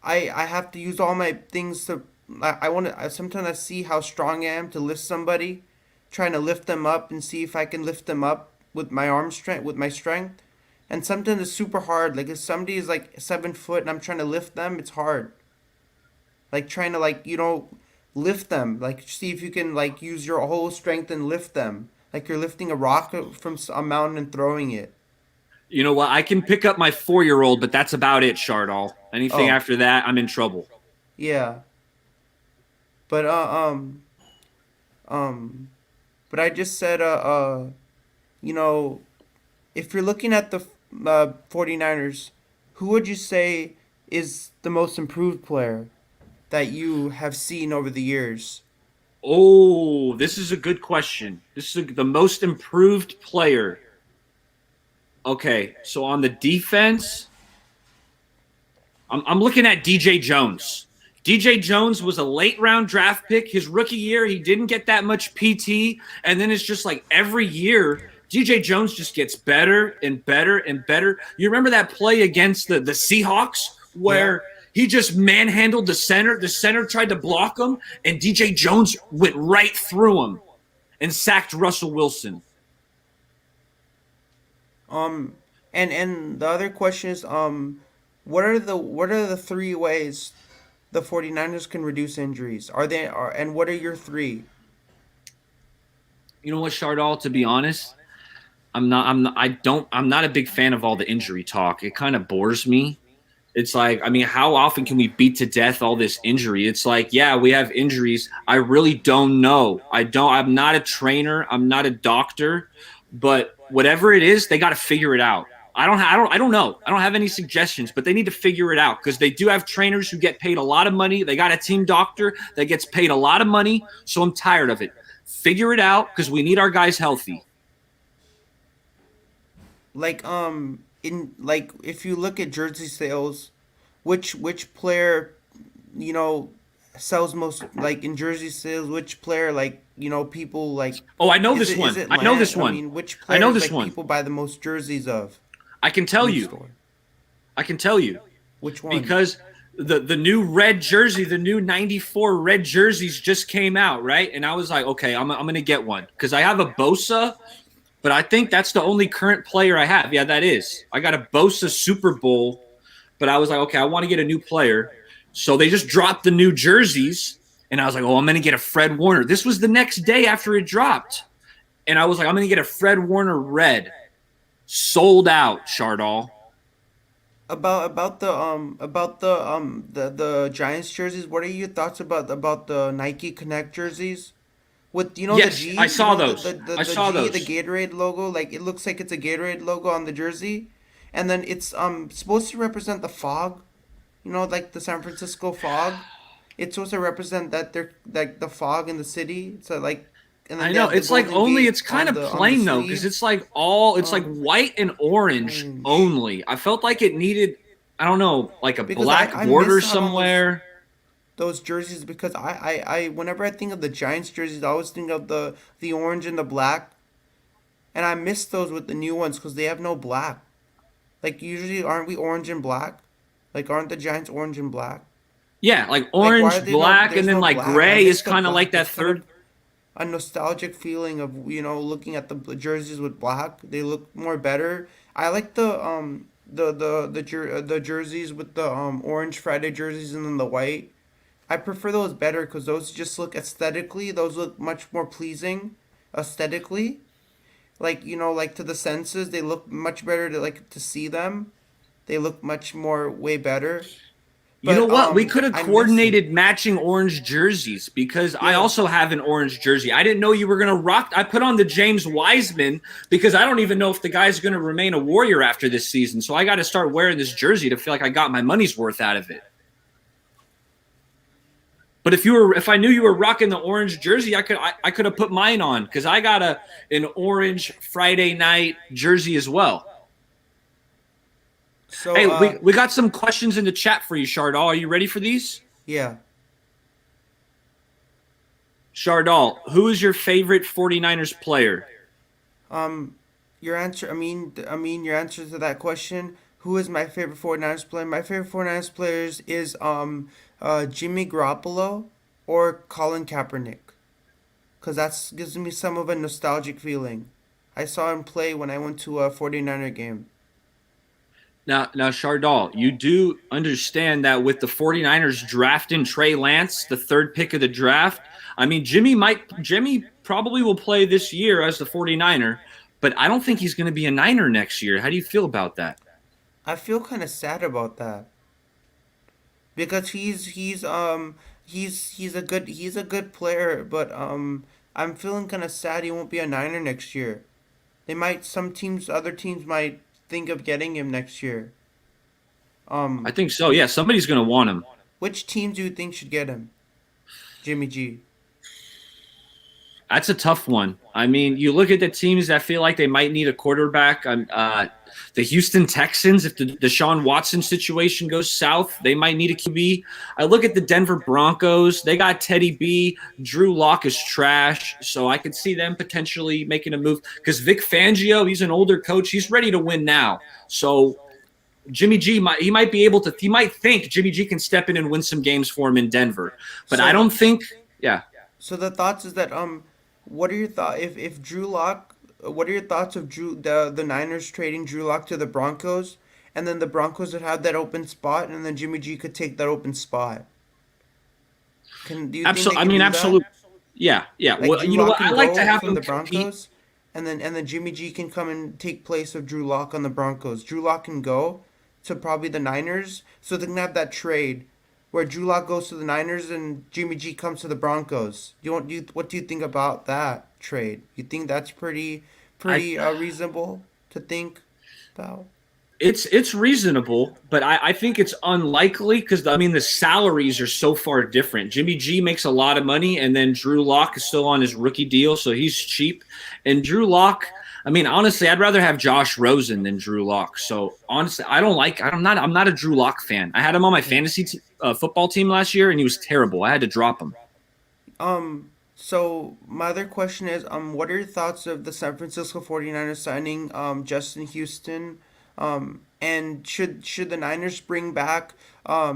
[SPEAKER 2] I have to use all my things to. I want to. Sometimes I see how strong I am to lift somebody, trying to lift them up and see if I can lift them up with my arm strength, with my strength. And sometimes it's super hard. Like if somebody is like 7 foot and I'm trying to lift them, it's hard. Like trying to like lift them. Like see if you can like use your whole strength and lift them. Like you're lifting a rock from a mountain and throwing it.
[SPEAKER 1] You know what? I can pick up my 4 year old, but that's about it, Shardol. Anything
[SPEAKER 2] Oh,
[SPEAKER 1] after that, I'm in trouble.
[SPEAKER 2] yeah. But um but I just said you know, if you're looking at the 49ers, who would you say is the most improved player that you have seen over the years?
[SPEAKER 1] Oh, this is a good question. The most improved player. Okay, so on the defense, I'm looking at DJ Jones. DJ Jones was a late round draft pick. His rookie year, he didn't get that much PT. And then it's just like every year, DJ Jones just gets better and better and better. You remember that play against the Seahawks
[SPEAKER 2] Yeah.
[SPEAKER 1] where he just manhandled the center? The center tried to block him, and DJ Jones went right through him and sacked Russell Wilson.
[SPEAKER 2] Um and the other question is what are the three ways the 49ers can reduce injuries? And what are your three?
[SPEAKER 1] You know what, Shardol, to be honest, I'm not a big fan of all the injury talk. It kind of bores me. It's like, I mean, how often can we beat to death all this injury? It's like, yeah, we have injuries. I really don't know. I'm not a trainer. I'm not a doctor, but whatever it is, they got to figure it out. I don't know. I don't have any suggestions, but they need to figure it out because they do have trainers who get paid a lot of money. They got a team doctor that gets paid a lot of money. So I'm tired of it. Figure it out because we need our guys healthy.
[SPEAKER 2] Like in like if you look at jersey sales, which player you know sells most like in jersey sales? Which player like people like?
[SPEAKER 1] Oh, I know
[SPEAKER 2] Is
[SPEAKER 1] this
[SPEAKER 2] it is
[SPEAKER 1] one.
[SPEAKER 2] it
[SPEAKER 1] I know
[SPEAKER 2] land?
[SPEAKER 1] this
[SPEAKER 2] I
[SPEAKER 1] one.
[SPEAKER 2] mean, which
[SPEAKER 1] I know
[SPEAKER 2] players
[SPEAKER 1] this
[SPEAKER 2] like
[SPEAKER 1] one.
[SPEAKER 2] people buy the most jerseys of
[SPEAKER 1] I can
[SPEAKER 2] in
[SPEAKER 1] tell
[SPEAKER 2] the
[SPEAKER 1] you.
[SPEAKER 2] store?
[SPEAKER 1] I can tell you
[SPEAKER 2] Which one?
[SPEAKER 1] because the new red jersey, the new 94 red jerseys just came out, right? And I was like, okay, I'm going to get one because I have a Bosa, but I think that's the only current player I have. Yeah, that is. I got a Bosa Super Bowl, but I was like, okay, I want to get a new player. So they just dropped the new jerseys, and I was like, oh, I'm going to get a Fred Warner. This was the next day after it dropped. And I was like, I'm going to get a Fred Warner red. Sold out, Shardol.
[SPEAKER 2] About the Giants jerseys. What are your thoughts about the Nike Connect jerseys? With the
[SPEAKER 1] Yes,
[SPEAKER 2] G,
[SPEAKER 1] I saw those. I
[SPEAKER 2] the
[SPEAKER 1] saw
[SPEAKER 2] G, the
[SPEAKER 1] those.
[SPEAKER 2] Gatorade logo, like it looks like it's a Gatorade logo on the jersey, and then it's supposed to represent the fog, like the San Francisco fog. It's supposed to represent that they're like the fog in the city. So like, and then
[SPEAKER 1] I
[SPEAKER 2] they
[SPEAKER 1] know.
[SPEAKER 2] have the
[SPEAKER 1] It's like
[SPEAKER 2] Golden
[SPEAKER 1] only
[SPEAKER 2] Gate
[SPEAKER 1] it's kind of
[SPEAKER 2] on the
[SPEAKER 1] plain though, because
[SPEAKER 2] sleeve.
[SPEAKER 1] it's like white and orange
[SPEAKER 2] Orange.
[SPEAKER 1] only. I felt like it needed, I don't know, like a
[SPEAKER 2] Because
[SPEAKER 1] black
[SPEAKER 2] I
[SPEAKER 1] border
[SPEAKER 2] miss out on
[SPEAKER 1] somewhere.
[SPEAKER 2] those jerseys because I whenever I think of the Giants jerseys, I always think of the orange and the black, and I miss those with the new ones because they have no black. Like usually, aren't we orange and black? Like aren't the Giants orange and black?
[SPEAKER 1] Yeah, like
[SPEAKER 2] Like why are
[SPEAKER 1] orange,
[SPEAKER 2] they no?
[SPEAKER 1] black, and
[SPEAKER 2] There's
[SPEAKER 1] then
[SPEAKER 2] no
[SPEAKER 1] like
[SPEAKER 2] black. I
[SPEAKER 1] gray
[SPEAKER 2] miss
[SPEAKER 1] is
[SPEAKER 2] the
[SPEAKER 1] kind of like
[SPEAKER 2] black.
[SPEAKER 1] that
[SPEAKER 2] It's kind
[SPEAKER 1] third.
[SPEAKER 2] of a nostalgic feeling of looking at the jerseys with black. They look more better. I like the jerseys with the orange Friday jerseys and then the white. I prefer those better because those just look aesthetically. Those look much more pleasing aesthetically. Like like to the senses, they look much better to see them. They look much more way better.
[SPEAKER 1] You know
[SPEAKER 2] But
[SPEAKER 1] what? We could have
[SPEAKER 2] I miss it.
[SPEAKER 1] coordinated matching orange jerseys because I
[SPEAKER 2] Yeah.
[SPEAKER 1] also have an orange jersey. I didn't know you were going to rock. I put on the James Wiseman because I don't even know if the guy's going to remain a Warrior after this season. So I got to start wearing this jersey to feel like I got my money's worth out of it. But if I knew you were rocking the orange jersey, I could have put mine on because I got an orange Friday night jersey as well.
[SPEAKER 2] So
[SPEAKER 1] Hey, we got some questions in the chat for you, Shardol. Are you ready for these?
[SPEAKER 2] yeah.
[SPEAKER 1] Shardol, who is your favorite 49ers player?
[SPEAKER 2] Um, your answer. I mean, your answer to that question. Who is my favorite 49ers player? My favorite 49ers players is Jimmy Garoppolo or Colin Kaepernick, cause that's gives me some of a nostalgic feeling. I saw him play when I went to a 49er game.
[SPEAKER 1] Now, Shardol, you do understand that with the 49ers drafting Trey Lance, the third pick of the draft, I mean, Jimmy probably will play this year as the 49er, but I don't think he's going to be a Niner next year. How do you feel about that?
[SPEAKER 2] I feel kind of sad about that because he's a good player, but I'm feeling kind of sad he won't be a Niner next year. They might other teams might think of getting him next year.
[SPEAKER 1] I
[SPEAKER 2] Um,
[SPEAKER 1] think so. Yeah, somebody's going to want him.
[SPEAKER 2] which team do you think should get him? Jimmy G.
[SPEAKER 1] That's a tough one. I mean, you look at the teams that feel like they might need a quarterback. The Houston Texans, if the Deshaun Watson situation goes south, they might need a QB. I look at the Denver Broncos. They got Teddy B. Drew Lock is trash. So I could see them potentially making a move because Vic Fangio, he's an older coach. He's ready to win now. So Jimmy G, he might be able to, he might think Jimmy G can step in and win some games for him in Denver. But I
[SPEAKER 2] So
[SPEAKER 1] don't think, yeah.
[SPEAKER 2] so the thoughts is that what are your thought if Drew Lock? What are your thoughts of the Niners trading Drew Lock to the Broncos, and then the Broncos would have that open spot, and then Jimmy G could take that open spot? Do you think they
[SPEAKER 1] Absolutely. I
[SPEAKER 2] can
[SPEAKER 1] mean,
[SPEAKER 2] do that?
[SPEAKER 1] absolutely. Yeah, yeah.
[SPEAKER 2] Like
[SPEAKER 1] Well,
[SPEAKER 2] Drew
[SPEAKER 1] you know
[SPEAKER 2] Lock
[SPEAKER 1] what?
[SPEAKER 2] can
[SPEAKER 1] I like to
[SPEAKER 2] go
[SPEAKER 1] have
[SPEAKER 2] from
[SPEAKER 1] them
[SPEAKER 2] the
[SPEAKER 1] compete.
[SPEAKER 2] Broncos, and then Jimmy G can come and take place of Drew Lock on the Broncos. Drew Lock can go to probably the Niners, so they can have that trade where Drew Lock goes to the Niners and Jimmy G comes to the Broncos. What do you think about that trade? You think that's
[SPEAKER 1] I
[SPEAKER 2] pretty reasonable to think about?
[SPEAKER 1] it's reasonable, but I think it's unlikely because I mean the salaries are so far different. Jimmy G makes a lot of money, and then Drew Lock is still on his rookie deal, so he's cheap. And Drew Lock, I mean, honestly, I'd rather have Josh Rosen than Drew Lock. So honestly, I don't like. I'm not a Drew Lock fan. I had him on my football team last year, and he was terrible. I had to drop him.
[SPEAKER 2] So my other question is, what are your thoughts of the San Francisco 49ers signing Justin Houston? And should the Niners bring back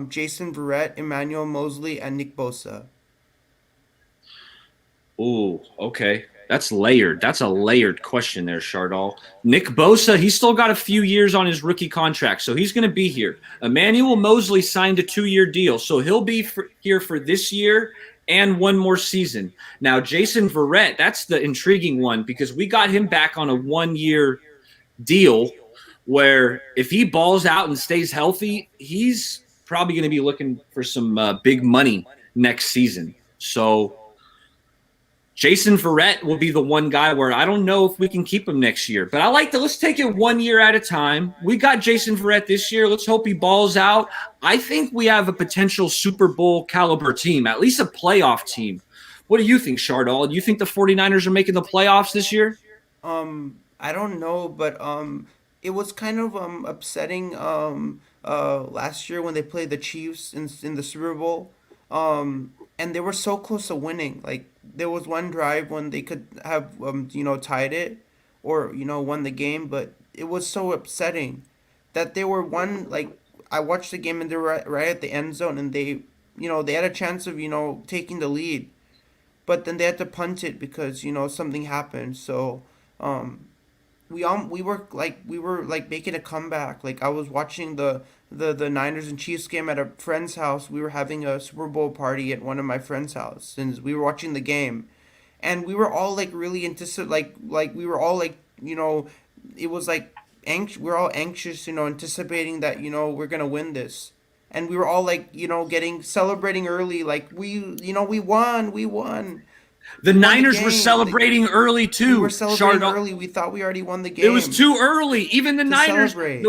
[SPEAKER 2] Jason Verrett, Emmanuel Mosley, and Nick Bosa?
[SPEAKER 1] Ooh, okay. That's layered. That's a layered question there, Shardol. Nick Bosa, he's still got a few years on his rookie contract, so he's going to be here. Emmanuel Mosley signed a 2-year deal, so he'll be here for this year and one more season. Now, Jason Verrett, that's the intriguing one because we got him back on a 1-year deal where if he balls out and stays healthy, he's probably going to be looking for some big money next season. So Jason Verrett will be the one guy where I don't know if we can keep him next year. But I like to let's take it 1 year at a time. We got Jason Verrett this year. Let's hope he balls out. I think we have a potential Super Bowl caliber team, at least a playoff team. What do you think, Shardol? Do you think the 49ers are making the playoffs this year?
[SPEAKER 2] I don't know, but it was kind of upsetting last year when they played the Chiefs in the Super Bowl. And they were so close to winning. Like there was one drive when they could have tied it or won the game, but it was so upsetting that they were one like I watched the game and they were right at the end zone and they had a chance of taking the lead, but then they had to punt it because something happened. So we were making a comeback. Like I was watching the Niners and Chiefs game at a friend's house. We were having a Super Bowl party at one of my friend's house, and we were watching the game, and we were all like really like we were all like it was like we're all anxious, anticipating that we're gonna win this, and we were all like getting celebrating early, like we won.
[SPEAKER 1] The
[SPEAKER 2] We won the
[SPEAKER 1] Niners were
[SPEAKER 2] game.
[SPEAKER 1] celebrating early
[SPEAKER 2] We
[SPEAKER 1] too.
[SPEAKER 2] were celebrating
[SPEAKER 1] Shardol.
[SPEAKER 2] early. We thought we already won the
[SPEAKER 1] It was
[SPEAKER 2] game
[SPEAKER 1] too early. Even the
[SPEAKER 2] to
[SPEAKER 1] Niners.
[SPEAKER 2] celebrate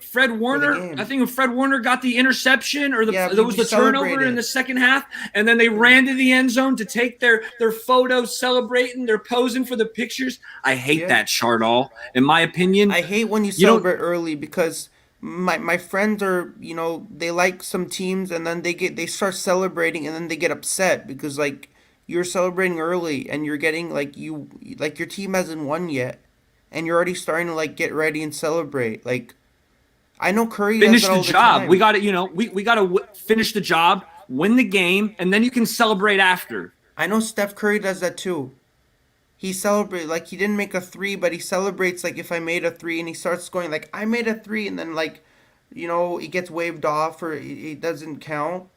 [SPEAKER 1] Fred
[SPEAKER 2] for the
[SPEAKER 1] Warner. I
[SPEAKER 2] game.
[SPEAKER 1] think Fred Warner got the interception, or
[SPEAKER 2] Yeah,
[SPEAKER 1] there was
[SPEAKER 2] we
[SPEAKER 1] the turnover in
[SPEAKER 2] celebrated.
[SPEAKER 1] the second half, and then they ran to the end zone to take their photos, celebrating. They're posing for the pictures. I hate
[SPEAKER 2] Yeah.
[SPEAKER 1] that, Shardol. In my opinion,
[SPEAKER 2] I hate when you
[SPEAKER 1] you don't.
[SPEAKER 2] celebrate early because my friends are they like some teams and then they start celebrating and then they get upset because like you're celebrating early and you're getting like your team hasn't won yet and you're already starting to like get ready and celebrate. Like I know Curry does
[SPEAKER 1] Finish
[SPEAKER 2] that
[SPEAKER 1] the
[SPEAKER 2] all the
[SPEAKER 1] job. We
[SPEAKER 2] time.
[SPEAKER 1] got to, we got to finish the job, win the game, and then you can celebrate after.
[SPEAKER 2] I know Steph Curry does that too. He celebrates like he didn't make a three, but he celebrates like if I made a three, and he starts going like I made a three, and then like, it gets waved off or it doesn't count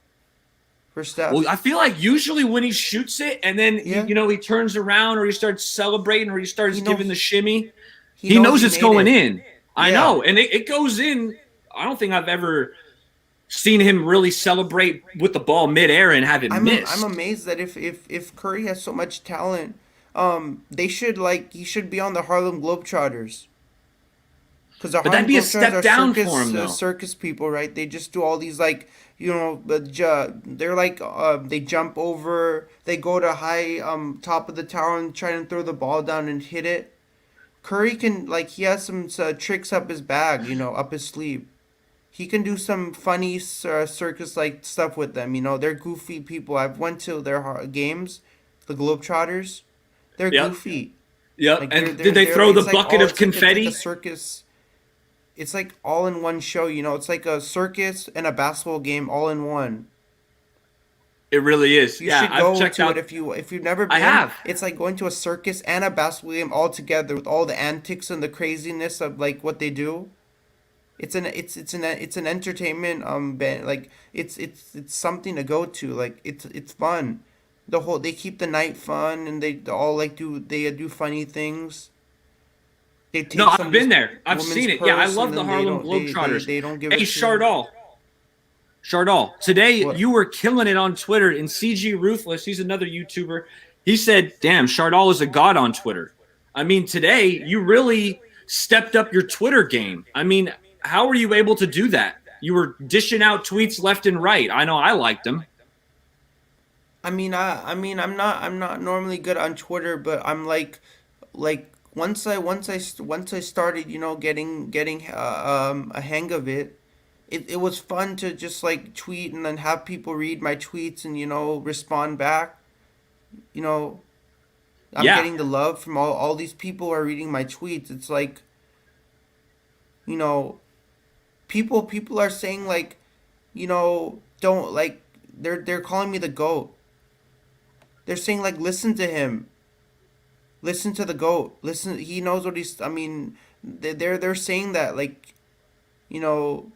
[SPEAKER 2] for
[SPEAKER 1] Well,
[SPEAKER 2] Steph.
[SPEAKER 1] I feel like usually when he shoots it and then
[SPEAKER 2] Yeah,
[SPEAKER 1] he turns around or he starts celebrating or he starts
[SPEAKER 2] he
[SPEAKER 1] giving
[SPEAKER 2] knows
[SPEAKER 1] the shimmy,
[SPEAKER 2] he
[SPEAKER 1] he
[SPEAKER 2] knows
[SPEAKER 1] knows
[SPEAKER 2] he
[SPEAKER 1] it's
[SPEAKER 2] made
[SPEAKER 1] going
[SPEAKER 2] it.
[SPEAKER 1] in. I
[SPEAKER 2] Yeah,
[SPEAKER 1] know, and it goes in. I don't think I've ever seen him really celebrate with the ball midair and have it
[SPEAKER 2] I'm
[SPEAKER 1] missed.
[SPEAKER 2] amazed that if Curry has so much talent, they should he should be on the Harlem Globetrotters. Because the
[SPEAKER 1] But that'd
[SPEAKER 2] Harlem
[SPEAKER 1] be a
[SPEAKER 2] Globetrotters
[SPEAKER 1] step
[SPEAKER 2] are
[SPEAKER 1] down for him, though.
[SPEAKER 2] circus people, right? They just do all these they're like they jump over, they go to high top of the tower and try and throw the ball down and hit it. Curry can he has some tricks up his bag, up his sleeve. He can do some funny circus like stuff with them. They're goofy people. I've went to their games, the Globetrotters. They're
[SPEAKER 1] Yep,
[SPEAKER 2] goofy.
[SPEAKER 1] yep.
[SPEAKER 2] Like
[SPEAKER 1] And did they throw the bucket of
[SPEAKER 2] it's like a
[SPEAKER 1] confetti?
[SPEAKER 2] circus. It's like all in one show, It's like a circus and a basketball game all in one.
[SPEAKER 1] It really is.
[SPEAKER 2] You
[SPEAKER 1] Yeah,
[SPEAKER 2] should
[SPEAKER 1] I've
[SPEAKER 2] go
[SPEAKER 1] checked
[SPEAKER 2] to it
[SPEAKER 1] out.
[SPEAKER 2] if you've never
[SPEAKER 1] I
[SPEAKER 2] been.
[SPEAKER 1] have.
[SPEAKER 2] It's like going to a circus and a basketball game all together with all the antics and the craziness of like what they do. It's an entertainment band. Like it's something to go to. Like it's fun. They keep the night fun and they all do funny things. They
[SPEAKER 1] No,
[SPEAKER 2] take
[SPEAKER 1] I've been
[SPEAKER 2] some
[SPEAKER 1] there. I've
[SPEAKER 2] woman's
[SPEAKER 1] seen it. Yeah, I
[SPEAKER 2] purse
[SPEAKER 1] love
[SPEAKER 2] and
[SPEAKER 1] the
[SPEAKER 2] then
[SPEAKER 1] Harlem Globetrotters.
[SPEAKER 2] they don't give
[SPEAKER 1] Hey,
[SPEAKER 2] it to her.
[SPEAKER 1] Shardol, today
[SPEAKER 2] What?
[SPEAKER 1] you were killing it on Twitter. And CG Ruthless, he's another YouTuber. He said, "Damn, Shardol is a god on Twitter." I mean, today you really stepped up your Twitter game. I mean, how were you able to do that? You were dishing out tweets left and right. I know I liked them.
[SPEAKER 2] I'm not normally good on Twitter, but I'm like once I started, getting a hang of it. It was fun to just like tweet and then have people read my tweets and respond back. You know, I'm
[SPEAKER 1] Yeah.
[SPEAKER 2] getting the love from all these people who are reading my tweets. It's like, you know, people are saying like, don't like they're calling me the goat. They're saying like listen to him. Listen to the goat. Listen, he knows what he's. I mean, they're saying that like, you know,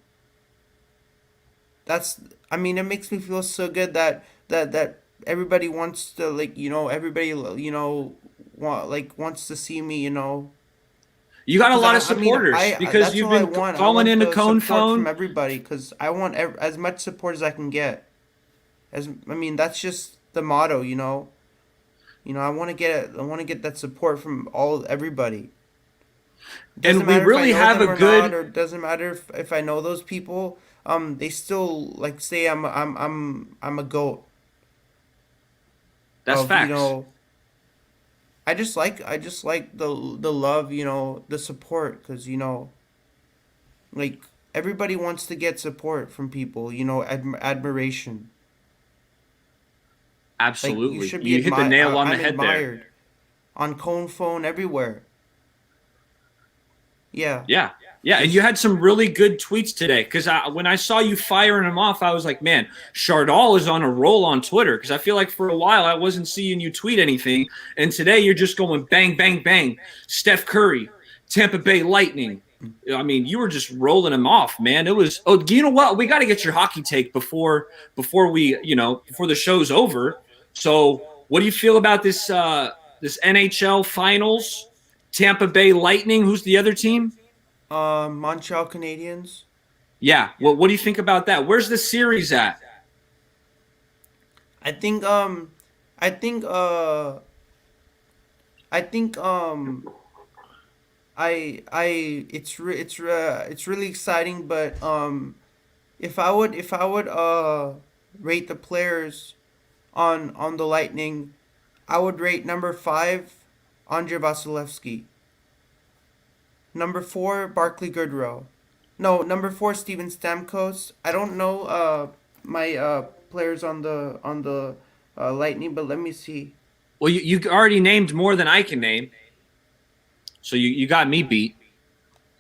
[SPEAKER 2] that's. I mean, it makes me feel so good that everybody wants to like, everybody wants to see me,
[SPEAKER 1] You got a
[SPEAKER 2] because
[SPEAKER 1] lot of
[SPEAKER 2] I mean
[SPEAKER 1] supporters because
[SPEAKER 2] that's
[SPEAKER 1] you've
[SPEAKER 2] all I
[SPEAKER 1] been
[SPEAKER 2] want. I
[SPEAKER 1] calling
[SPEAKER 2] want
[SPEAKER 1] into
[SPEAKER 2] the
[SPEAKER 1] Cone
[SPEAKER 2] support from
[SPEAKER 1] Phone.
[SPEAKER 2] everybody because I want as much support as I can get. That's just the motto, I want to get that support from everybody. Doesn't
[SPEAKER 1] And we
[SPEAKER 2] matter if I
[SPEAKER 1] really
[SPEAKER 2] know
[SPEAKER 1] have a
[SPEAKER 2] them or not,
[SPEAKER 1] good.
[SPEAKER 2] or doesn't matter if I know those people. They still like say I'm a goat
[SPEAKER 1] That's
[SPEAKER 2] of
[SPEAKER 1] facts.
[SPEAKER 2] I just like the love, the support, because like everybody wants to get support from people, admiration. Like you
[SPEAKER 1] Absolutely.
[SPEAKER 2] should be
[SPEAKER 1] You hit the
[SPEAKER 2] admired.
[SPEAKER 1] nail on the
[SPEAKER 2] I'm
[SPEAKER 1] head there.
[SPEAKER 2] admired on Cone Phone everywhere. Yeah,
[SPEAKER 1] Yeah. Yeah. And you
[SPEAKER 2] just
[SPEAKER 1] had some really good tweets today because when I saw you firing them off, I was like, man, Shardol is on a roll on Twitter because I feel like for a while I wasn't seeing you tweet anything. And today you're just going bang, bang, bang. Steph Curry, Tampa Bay Lightning. I mean, you were just rolling them off, man. It was. Oh, you know what? We got to get your hockey take before we, before the show's over. So, what do you feel about this NHL Finals? Tampa Bay Lightning. Who's the other team?
[SPEAKER 2] Montreal Canadiens.
[SPEAKER 1] Yeah. Well, what do you think about that? Where's the series at?
[SPEAKER 2] I think I think I think I it's really exciting, but if I would rate the players on the Lightning, I would rate number 5 Andre Vasilevsky, number 4 Barclay Goodrow. No, number 4 Steven Stamkos. I don't know my players on the Lightning, but let me see.
[SPEAKER 1] Well, you already named more than I can name, so you got me beat.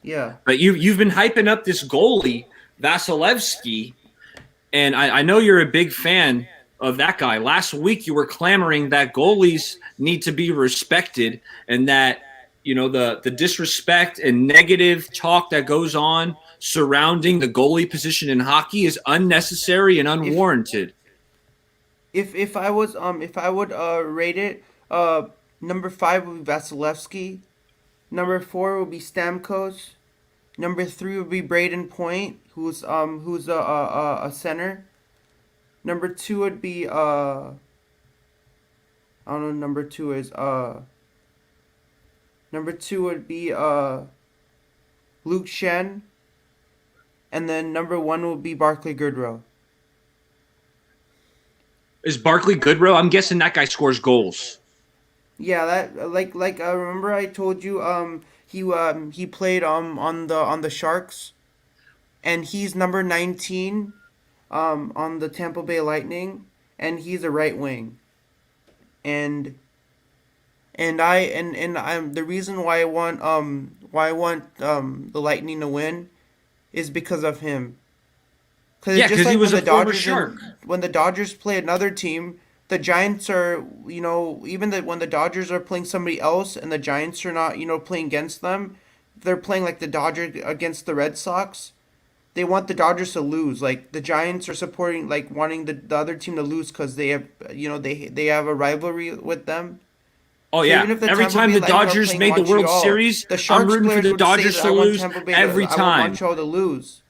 [SPEAKER 2] Yeah.
[SPEAKER 1] But you've been hyping up this goalie Vasilevsky, and I know you're a big fan of that guy. Last week you were clamoring that goalies need to be respected, and that the disrespect and negative talk that goes on surrounding the goalie position in hockey is unnecessary and
[SPEAKER 2] If
[SPEAKER 1] unwarranted.
[SPEAKER 2] if I would rate it, number 5 would be Vasilevsky, number 4 would be Stamkos, number 3 would be Braden Point, who's a center. Number 2 would be I don't know what number 2 is. Number 2 would be Luke Shen, and then number 1 would be Barclay Goodrow.
[SPEAKER 1] Is Barclay Goodrow? I'm guessing that guy scores goals.
[SPEAKER 2] Yeah, that like remember I told you he played on the Sharks, and he's number 19 on the Tampa Bay Lightning, and he's a right wing. And I'm the reason why I want the Lightning to win is because of him. Because
[SPEAKER 1] Yeah,
[SPEAKER 2] it's just
[SPEAKER 1] because he
[SPEAKER 2] like
[SPEAKER 1] was a former Shark.
[SPEAKER 2] when the Dodgers play another team, the Giants are, even that when the Dodgers are playing somebody else and the Giants are not, playing against them, they're playing like the Dodgers against the Red Sox. They want the Dodgers to lose. Like the Giants are supporting, like wanting the other team to lose because they have, they have a rivalry with them.
[SPEAKER 1] Oh
[SPEAKER 2] So even
[SPEAKER 1] yeah.
[SPEAKER 2] if the
[SPEAKER 1] Every
[SPEAKER 2] Tampa
[SPEAKER 1] time
[SPEAKER 2] Bay
[SPEAKER 1] the
[SPEAKER 2] Lightning are
[SPEAKER 1] Dodgers
[SPEAKER 2] playing
[SPEAKER 1] made the World
[SPEAKER 2] Montreal,
[SPEAKER 1] Series,
[SPEAKER 2] the
[SPEAKER 1] I'm
[SPEAKER 2] Sharks
[SPEAKER 1] rooting for
[SPEAKER 2] players
[SPEAKER 1] the
[SPEAKER 2] would say
[SPEAKER 1] Dodgers
[SPEAKER 2] that
[SPEAKER 1] to lose every
[SPEAKER 2] I want
[SPEAKER 1] time.
[SPEAKER 2] Montreal to lose.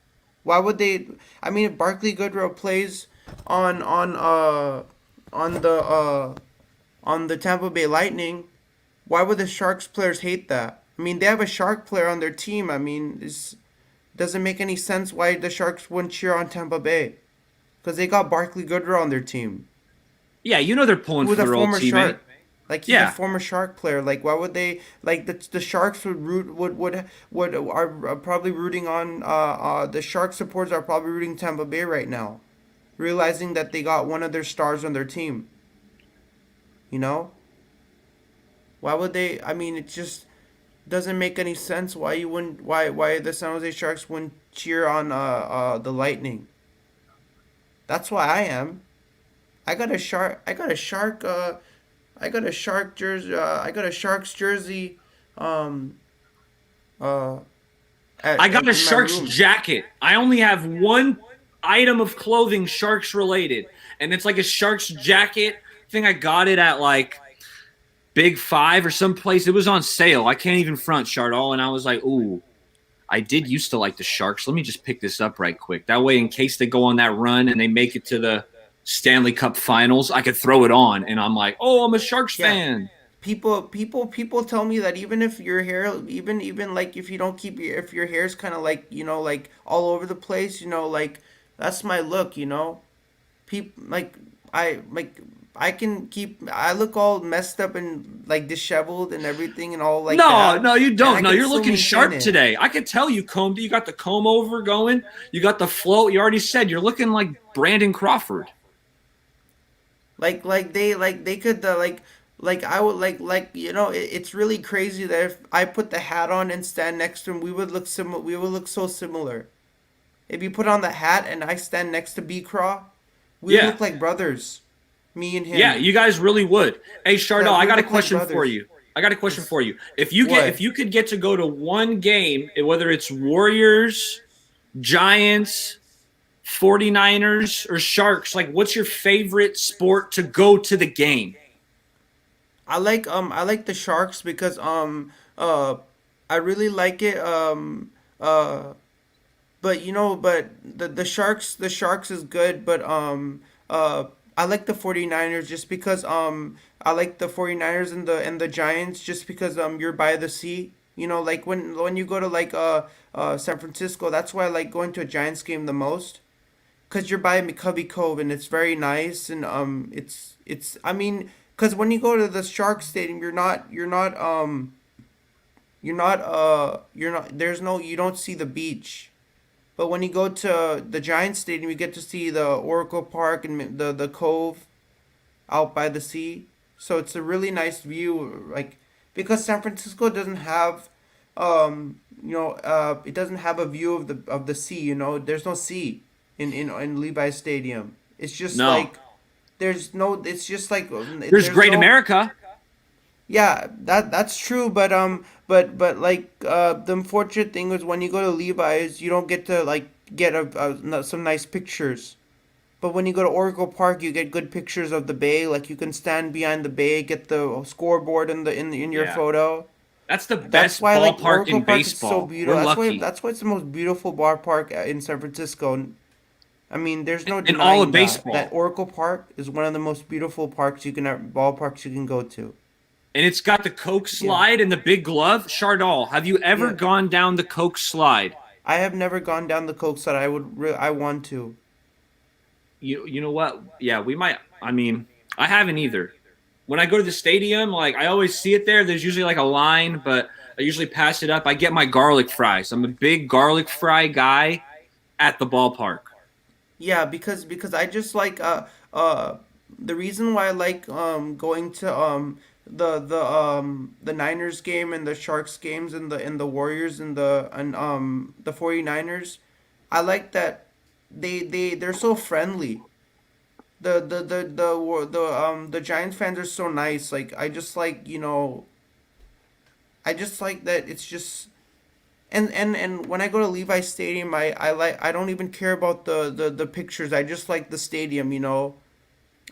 [SPEAKER 2] Why would they? I mean, if Barclay Goodrow plays on on uh on the uh on the Tampa Bay Lightning, why would the Sharks players hate that? I mean, they have a Shark player on their team. I mean, it doesn't make any sense why the Sharks wouldn't cheer on Tampa Bay because they got Barclay Goodrow on their team,
[SPEAKER 1] Yeah, they're pulling
[SPEAKER 2] who
[SPEAKER 1] for
[SPEAKER 2] was a
[SPEAKER 1] their old
[SPEAKER 2] former
[SPEAKER 1] teammate.
[SPEAKER 2] Shark. Like he's a
[SPEAKER 1] Yeah.
[SPEAKER 2] former Shark player. Like why would they like the Sharks would are probably rooting on the Shark supporters are probably rooting Tampa Bay right now, realizing that they got one of their stars on their team. You know why would they? I mean, it just doesn't make any sense why you wouldn't why the San Jose Sharks wouldn't cheer on the Lightning. That's why I am. I got a shark. I got a shark. I got a shark jersey. I got a Sharks jersey. Um. Uh.
[SPEAKER 1] I got a
[SPEAKER 2] In my
[SPEAKER 1] Sharks
[SPEAKER 2] room.
[SPEAKER 1] jacket. I only have one item of clothing Sharks related, and it's like a Sharks jacket. I think I got it at like Big Five or someplace. It was on sale. I can't even front Shardol, and I was like, ooh, I did used to like the Sharks. Let me just pick this up right quick. That way, in case they go on that run and they make it to the Stanley Cup Finals, I could throw it on, and I'm like, oh, I'm a Sharks
[SPEAKER 2] Yeah.
[SPEAKER 1] fan.
[SPEAKER 2] People tell me that even if your hair, even like if you don't keep if your hair's kind of like like all over the place, like that's my look. People like I can keep. I look all messed up and like disheveled and everything and all like
[SPEAKER 1] No,
[SPEAKER 2] that,
[SPEAKER 1] no, you
[SPEAKER 2] and I
[SPEAKER 1] don't. No,
[SPEAKER 2] can
[SPEAKER 1] you're
[SPEAKER 2] still
[SPEAKER 1] looking
[SPEAKER 2] maintain
[SPEAKER 1] sharp
[SPEAKER 2] it.
[SPEAKER 1] today. I could tell you combed it. You got the comb over going. You got the float. You already said you're looking like Brandon Crawford.
[SPEAKER 2] Like they could like I would it's really crazy that if I put the hat on and stand next to him, we would look so similar. If you put on the hat and I stand next to B Craw, we
[SPEAKER 1] Yeah.
[SPEAKER 2] look like brothers. Me and
[SPEAKER 1] Yeah,
[SPEAKER 2] him.
[SPEAKER 1] you guys really would. Hey,
[SPEAKER 2] Yeah,
[SPEAKER 1] Chardell, I
[SPEAKER 2] we
[SPEAKER 1] got a
[SPEAKER 2] look like
[SPEAKER 1] question for
[SPEAKER 2] brothers.
[SPEAKER 1] you. I got a question for you. If
[SPEAKER 2] What?
[SPEAKER 1] you could get to go to one game, whether it's Warriors, Giants, 49ers, or Sharks, like what's your favorite sport to go to the game?
[SPEAKER 2] I like the Sharks because uh I really like it uh but but the Sharks is good, but uh I like the 49ers just because I like the 49ers and the Giants just because you're by the sea. Like when you go to like San Francisco, that's why I like going to a Giants game the most. Cause you're by McCovey Cove and it's very nice and it's I mean, cause when you go to the Sharks Stadium, you're not there's no you don't see the beach. But when you go to the Giants Stadium, you get to see the Oracle Park and the cove out by the sea. So it's a really nice view, like because San Francisco doesn't have, it doesn't have a view of the sea. There's no sea in Levi Stadium. It's just
[SPEAKER 1] No.
[SPEAKER 2] like there's no. It's just like
[SPEAKER 1] There's
[SPEAKER 2] there's
[SPEAKER 1] Great
[SPEAKER 2] no.
[SPEAKER 1] America.
[SPEAKER 2] Yeah, that's true, but like the unfortunate thing is when you go to Levi's, you don't get to like get some nice pictures. But when you go to Oracle Park, you get good pictures of the bay. Like you can stand behind the bay, get the scoreboard in your
[SPEAKER 1] Yeah.
[SPEAKER 2] photo.
[SPEAKER 1] That's the
[SPEAKER 2] That's
[SPEAKER 1] best
[SPEAKER 2] why like
[SPEAKER 1] ballpark
[SPEAKER 2] Oracle
[SPEAKER 1] in
[SPEAKER 2] Park is so
[SPEAKER 1] baseball. We're
[SPEAKER 2] beautiful.
[SPEAKER 1] lucky.
[SPEAKER 2] That's why it's the most beautiful ballpark in San Francisco. I mean, there's no
[SPEAKER 1] In all of
[SPEAKER 2] denying that
[SPEAKER 1] baseball.
[SPEAKER 2] Oracle Park is one of the most beautiful ballparks you can go to.
[SPEAKER 1] And it's got the Coke
[SPEAKER 2] Yeah.
[SPEAKER 1] slide and the big glove. Shardol, have you ever
[SPEAKER 2] Yeah.
[SPEAKER 1] gone down the Coke slide?
[SPEAKER 2] I have never gone down the coke side. I want to.
[SPEAKER 1] You know what? Yeah, we might. I mean, I haven't either. When I go to the stadium, like I always see it there. There's usually like a line, but I usually pass it up. I get my garlic fries. I'm a big garlic fry guy at the ballpark.
[SPEAKER 2] Yeah, because I just like the reason why I like going to the Niners game and the Sharks games and the Warriors and the 49ers. I like that they're so friendly. The Giants fans are so nice. Like I just like, I just like that it's just and when I go to Levi Stadium, I don't even care about the pictures. I just like the stadium.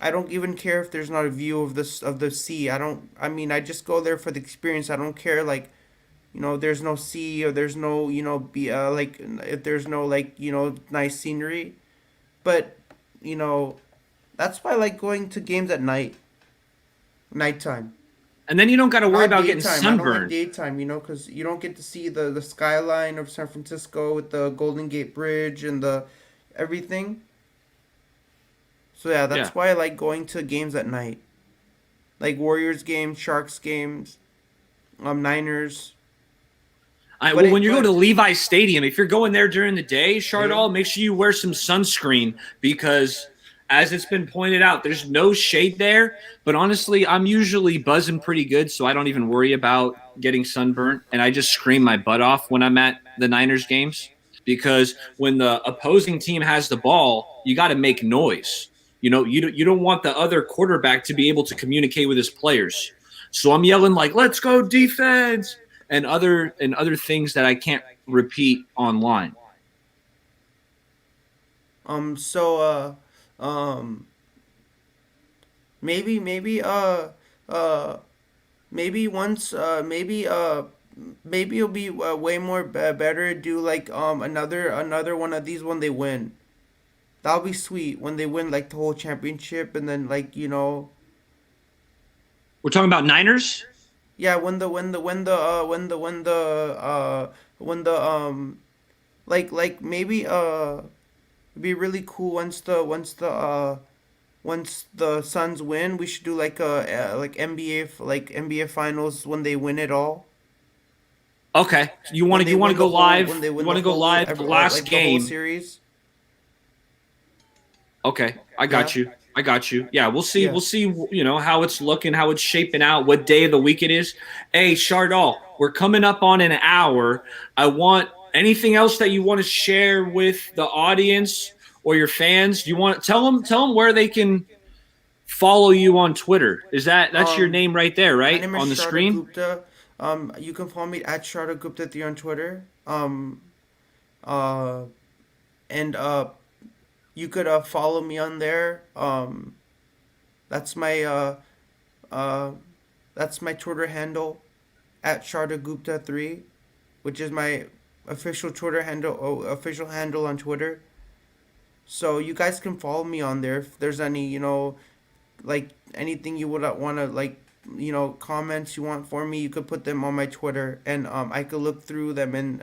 [SPEAKER 2] I don't even care if there's not a view of the sea. I mean I just go there for the experience. I don't care like there's no sea or there's no be like if there's no like nice scenery. But you know that's why I like going to games at nighttime.
[SPEAKER 1] And then you don't got to worry
[SPEAKER 2] Not
[SPEAKER 1] about getting
[SPEAKER 2] daytime. I don't like
[SPEAKER 1] sunburned.
[SPEAKER 2] daytime, because you don't get to see the skyline of San Francisco with the Golden Gate Bridge and the everything. So yeah,
[SPEAKER 1] Yeah.
[SPEAKER 2] that's why I like going to games at night, like Warriors games, Sharks games, Niners. But
[SPEAKER 1] Well, when
[SPEAKER 2] it
[SPEAKER 1] you go to
[SPEAKER 2] but
[SPEAKER 1] Levi Stadium, if you're going there during the day,
[SPEAKER 2] eh?
[SPEAKER 1] Chardol, make sure you wear some sunscreen because, as it's been pointed out, there's no shade there. But honestly, I'm usually buzzing pretty good, so I don't even worry about getting sunburnt. And I just scream my butt off when I'm at the Niners games because when the opposing team has the ball, you got to make noise. You don't want the other quarterback to be able to communicate with his players. So I'm yelling like, "Let's go defense!" and other things that I can't repeat online.
[SPEAKER 2] So um maybe uh maybe once maybe it'll be way more better to do like another one of these when they win. That'll be sweet when they win like the whole championship and then like
[SPEAKER 1] We're talking about Niners.
[SPEAKER 2] yeah when the like maybe it'd be really cool once the Suns win. We should do like like NBA finals when they win it all.
[SPEAKER 1] Okay, you want
[SPEAKER 2] When
[SPEAKER 1] to
[SPEAKER 2] they
[SPEAKER 1] you want to
[SPEAKER 2] win
[SPEAKER 1] go
[SPEAKER 2] the whole
[SPEAKER 1] live?
[SPEAKER 2] when they
[SPEAKER 1] You
[SPEAKER 2] win
[SPEAKER 1] want
[SPEAKER 2] the
[SPEAKER 1] to go
[SPEAKER 2] whole
[SPEAKER 1] live the last
[SPEAKER 2] like the whole
[SPEAKER 1] game?
[SPEAKER 2] series.
[SPEAKER 1] Okay, I
[SPEAKER 2] Yeah.
[SPEAKER 1] got you. I got you. Yeah, we'll see.
[SPEAKER 2] Yeah.
[SPEAKER 1] We'll see. How it's looking, how it's shaping out, what day of the week it is. Hey, Chardol, we're coming up on an hour. I want anything else that you want to share with the audience or your fans. Do you want to tell them where they can follow you on Twitter? That's your
[SPEAKER 2] Um,
[SPEAKER 1] name right there,
[SPEAKER 2] my
[SPEAKER 1] right?
[SPEAKER 2] name is
[SPEAKER 1] On the
[SPEAKER 2] Shardol
[SPEAKER 1] screen?
[SPEAKER 2] Gupta. You can follow me at Shardol Gupta 3 on Twitter. Uh, and you could follow me on there. That's my uh, that's my Twitter handle at Shardol Gupta 3, which is my official Twitter handle, official handle on Twitter. So you guys can follow me on there if there's any, like anything you would want to like, comments you want for me. You could put them on my Twitter, and I could look through them and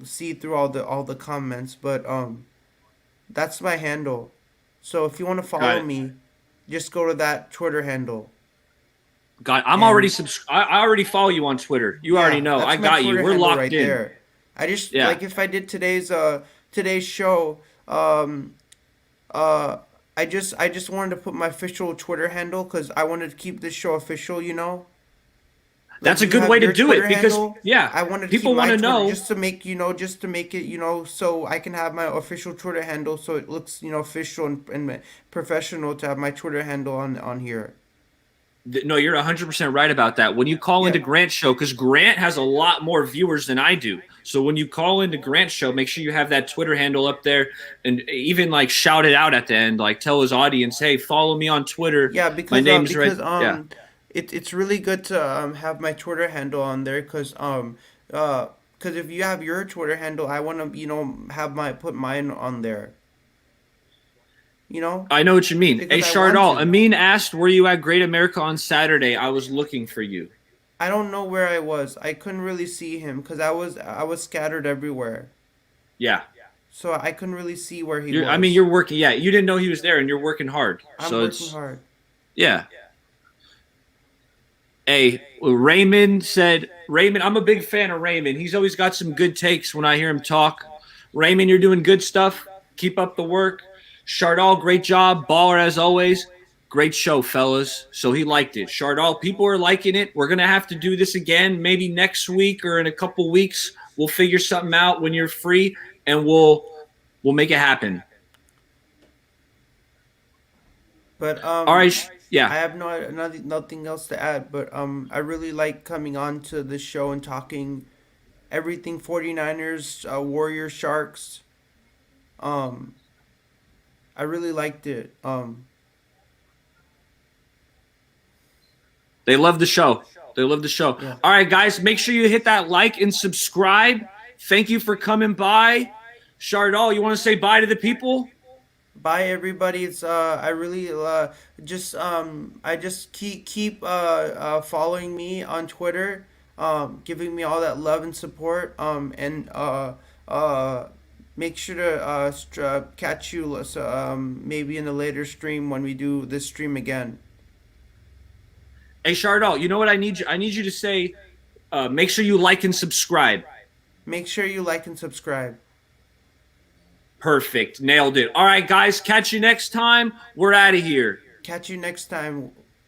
[SPEAKER 2] see through all the comments. But that's my handle. So if you want to
[SPEAKER 1] Got
[SPEAKER 2] follow
[SPEAKER 1] it.
[SPEAKER 2] me, just go to that Twitter handle.
[SPEAKER 1] Got it. I'm already
[SPEAKER 2] And
[SPEAKER 1] I already follow you on Twitter. You already
[SPEAKER 2] yeah,
[SPEAKER 1] know. I
[SPEAKER 2] that's my
[SPEAKER 1] got you.
[SPEAKER 2] Twitter
[SPEAKER 1] We're
[SPEAKER 2] handle
[SPEAKER 1] locked
[SPEAKER 2] right
[SPEAKER 1] in.
[SPEAKER 2] there. I just
[SPEAKER 1] Yeah.
[SPEAKER 2] like if I did today's show, um uh I just wanted to put my official Twitter handle cuz I wanted to keep this show official. Like
[SPEAKER 1] That's a
[SPEAKER 2] you
[SPEAKER 1] good
[SPEAKER 2] have
[SPEAKER 1] way to
[SPEAKER 2] your
[SPEAKER 1] do it
[SPEAKER 2] Twitter
[SPEAKER 1] because
[SPEAKER 2] handle,
[SPEAKER 1] yeah,
[SPEAKER 2] I wanted to keep
[SPEAKER 1] people want
[SPEAKER 2] my
[SPEAKER 1] to
[SPEAKER 2] Twitter
[SPEAKER 1] know.
[SPEAKER 2] just to make, it, so I can have my official Twitter handle so it looks, official and professional to have my Twitter handle on here.
[SPEAKER 1] No, you're 100% right about that. When you call
[SPEAKER 2] Yeah.
[SPEAKER 1] into Grant's show, because Grant has a lot more viewers than I do. So when you call into Grant's show, make sure you have that Twitter handle up there and even like shout it out at the end. Like tell his audience, hey, follow me on Twitter.
[SPEAKER 2] Yeah,
[SPEAKER 1] My
[SPEAKER 2] because
[SPEAKER 1] name's right. Yeah.
[SPEAKER 2] it's really good to have my Twitter handle on there because if you have your Twitter handle, I want to have my put mine on there. You know,
[SPEAKER 1] I know what you mean. Hey,
[SPEAKER 2] because I want
[SPEAKER 1] Shardol,
[SPEAKER 2] to.
[SPEAKER 1] Amin asked, were you at Great America on Saturday? I was looking for you.
[SPEAKER 2] I don't know where I was. I couldn't really see him because I was scattered everywhere,
[SPEAKER 1] Yeah.
[SPEAKER 2] so I couldn't really see where he
[SPEAKER 1] I mean,
[SPEAKER 2] was.
[SPEAKER 1] you're working. Yeah. You didn't know he was there and you're working hard.
[SPEAKER 2] I'm
[SPEAKER 1] So
[SPEAKER 2] working
[SPEAKER 1] it's,
[SPEAKER 2] hard.
[SPEAKER 1] yeah. Hey, Raymond said, Raymond, I'm a big fan of Raymond. He's always got some good takes when I hear him talk. Raymond, you're doing good stuff. Keep up the work. Shardol, great job. Baller as always. Great show, fellas. So he liked it. Shardol, people are liking it. We're going to have to do this again maybe next week or in a couple weeks. We'll figure something out when you're free and we'll make it happen.
[SPEAKER 2] But
[SPEAKER 1] All right.
[SPEAKER 2] I
[SPEAKER 1] Yeah.
[SPEAKER 2] have nothing else to add. But I really like coming on to this show and talking everything 49ers, Warriors, Sharks. Um, I really liked it.
[SPEAKER 1] They love the show. They love the show.
[SPEAKER 2] Yeah.
[SPEAKER 1] All right, guys, make sure you hit that like and subscribe. Thank you for coming by. Shardol, you want to say bye to the people?
[SPEAKER 2] Bye everybody. It's I really I just keep following me on Twitter, giving me all that love and support, and make sure to catch you maybe in a later stream when we do this stream again.
[SPEAKER 1] Hey, Shardol, you know what I need you? I need you to say, make sure you like and subscribe.
[SPEAKER 2] Make sure you like and subscribe.
[SPEAKER 1] Perfect. Nailed it. All right, guys, catch you next time. We're out of here.
[SPEAKER 2] Catch you next time.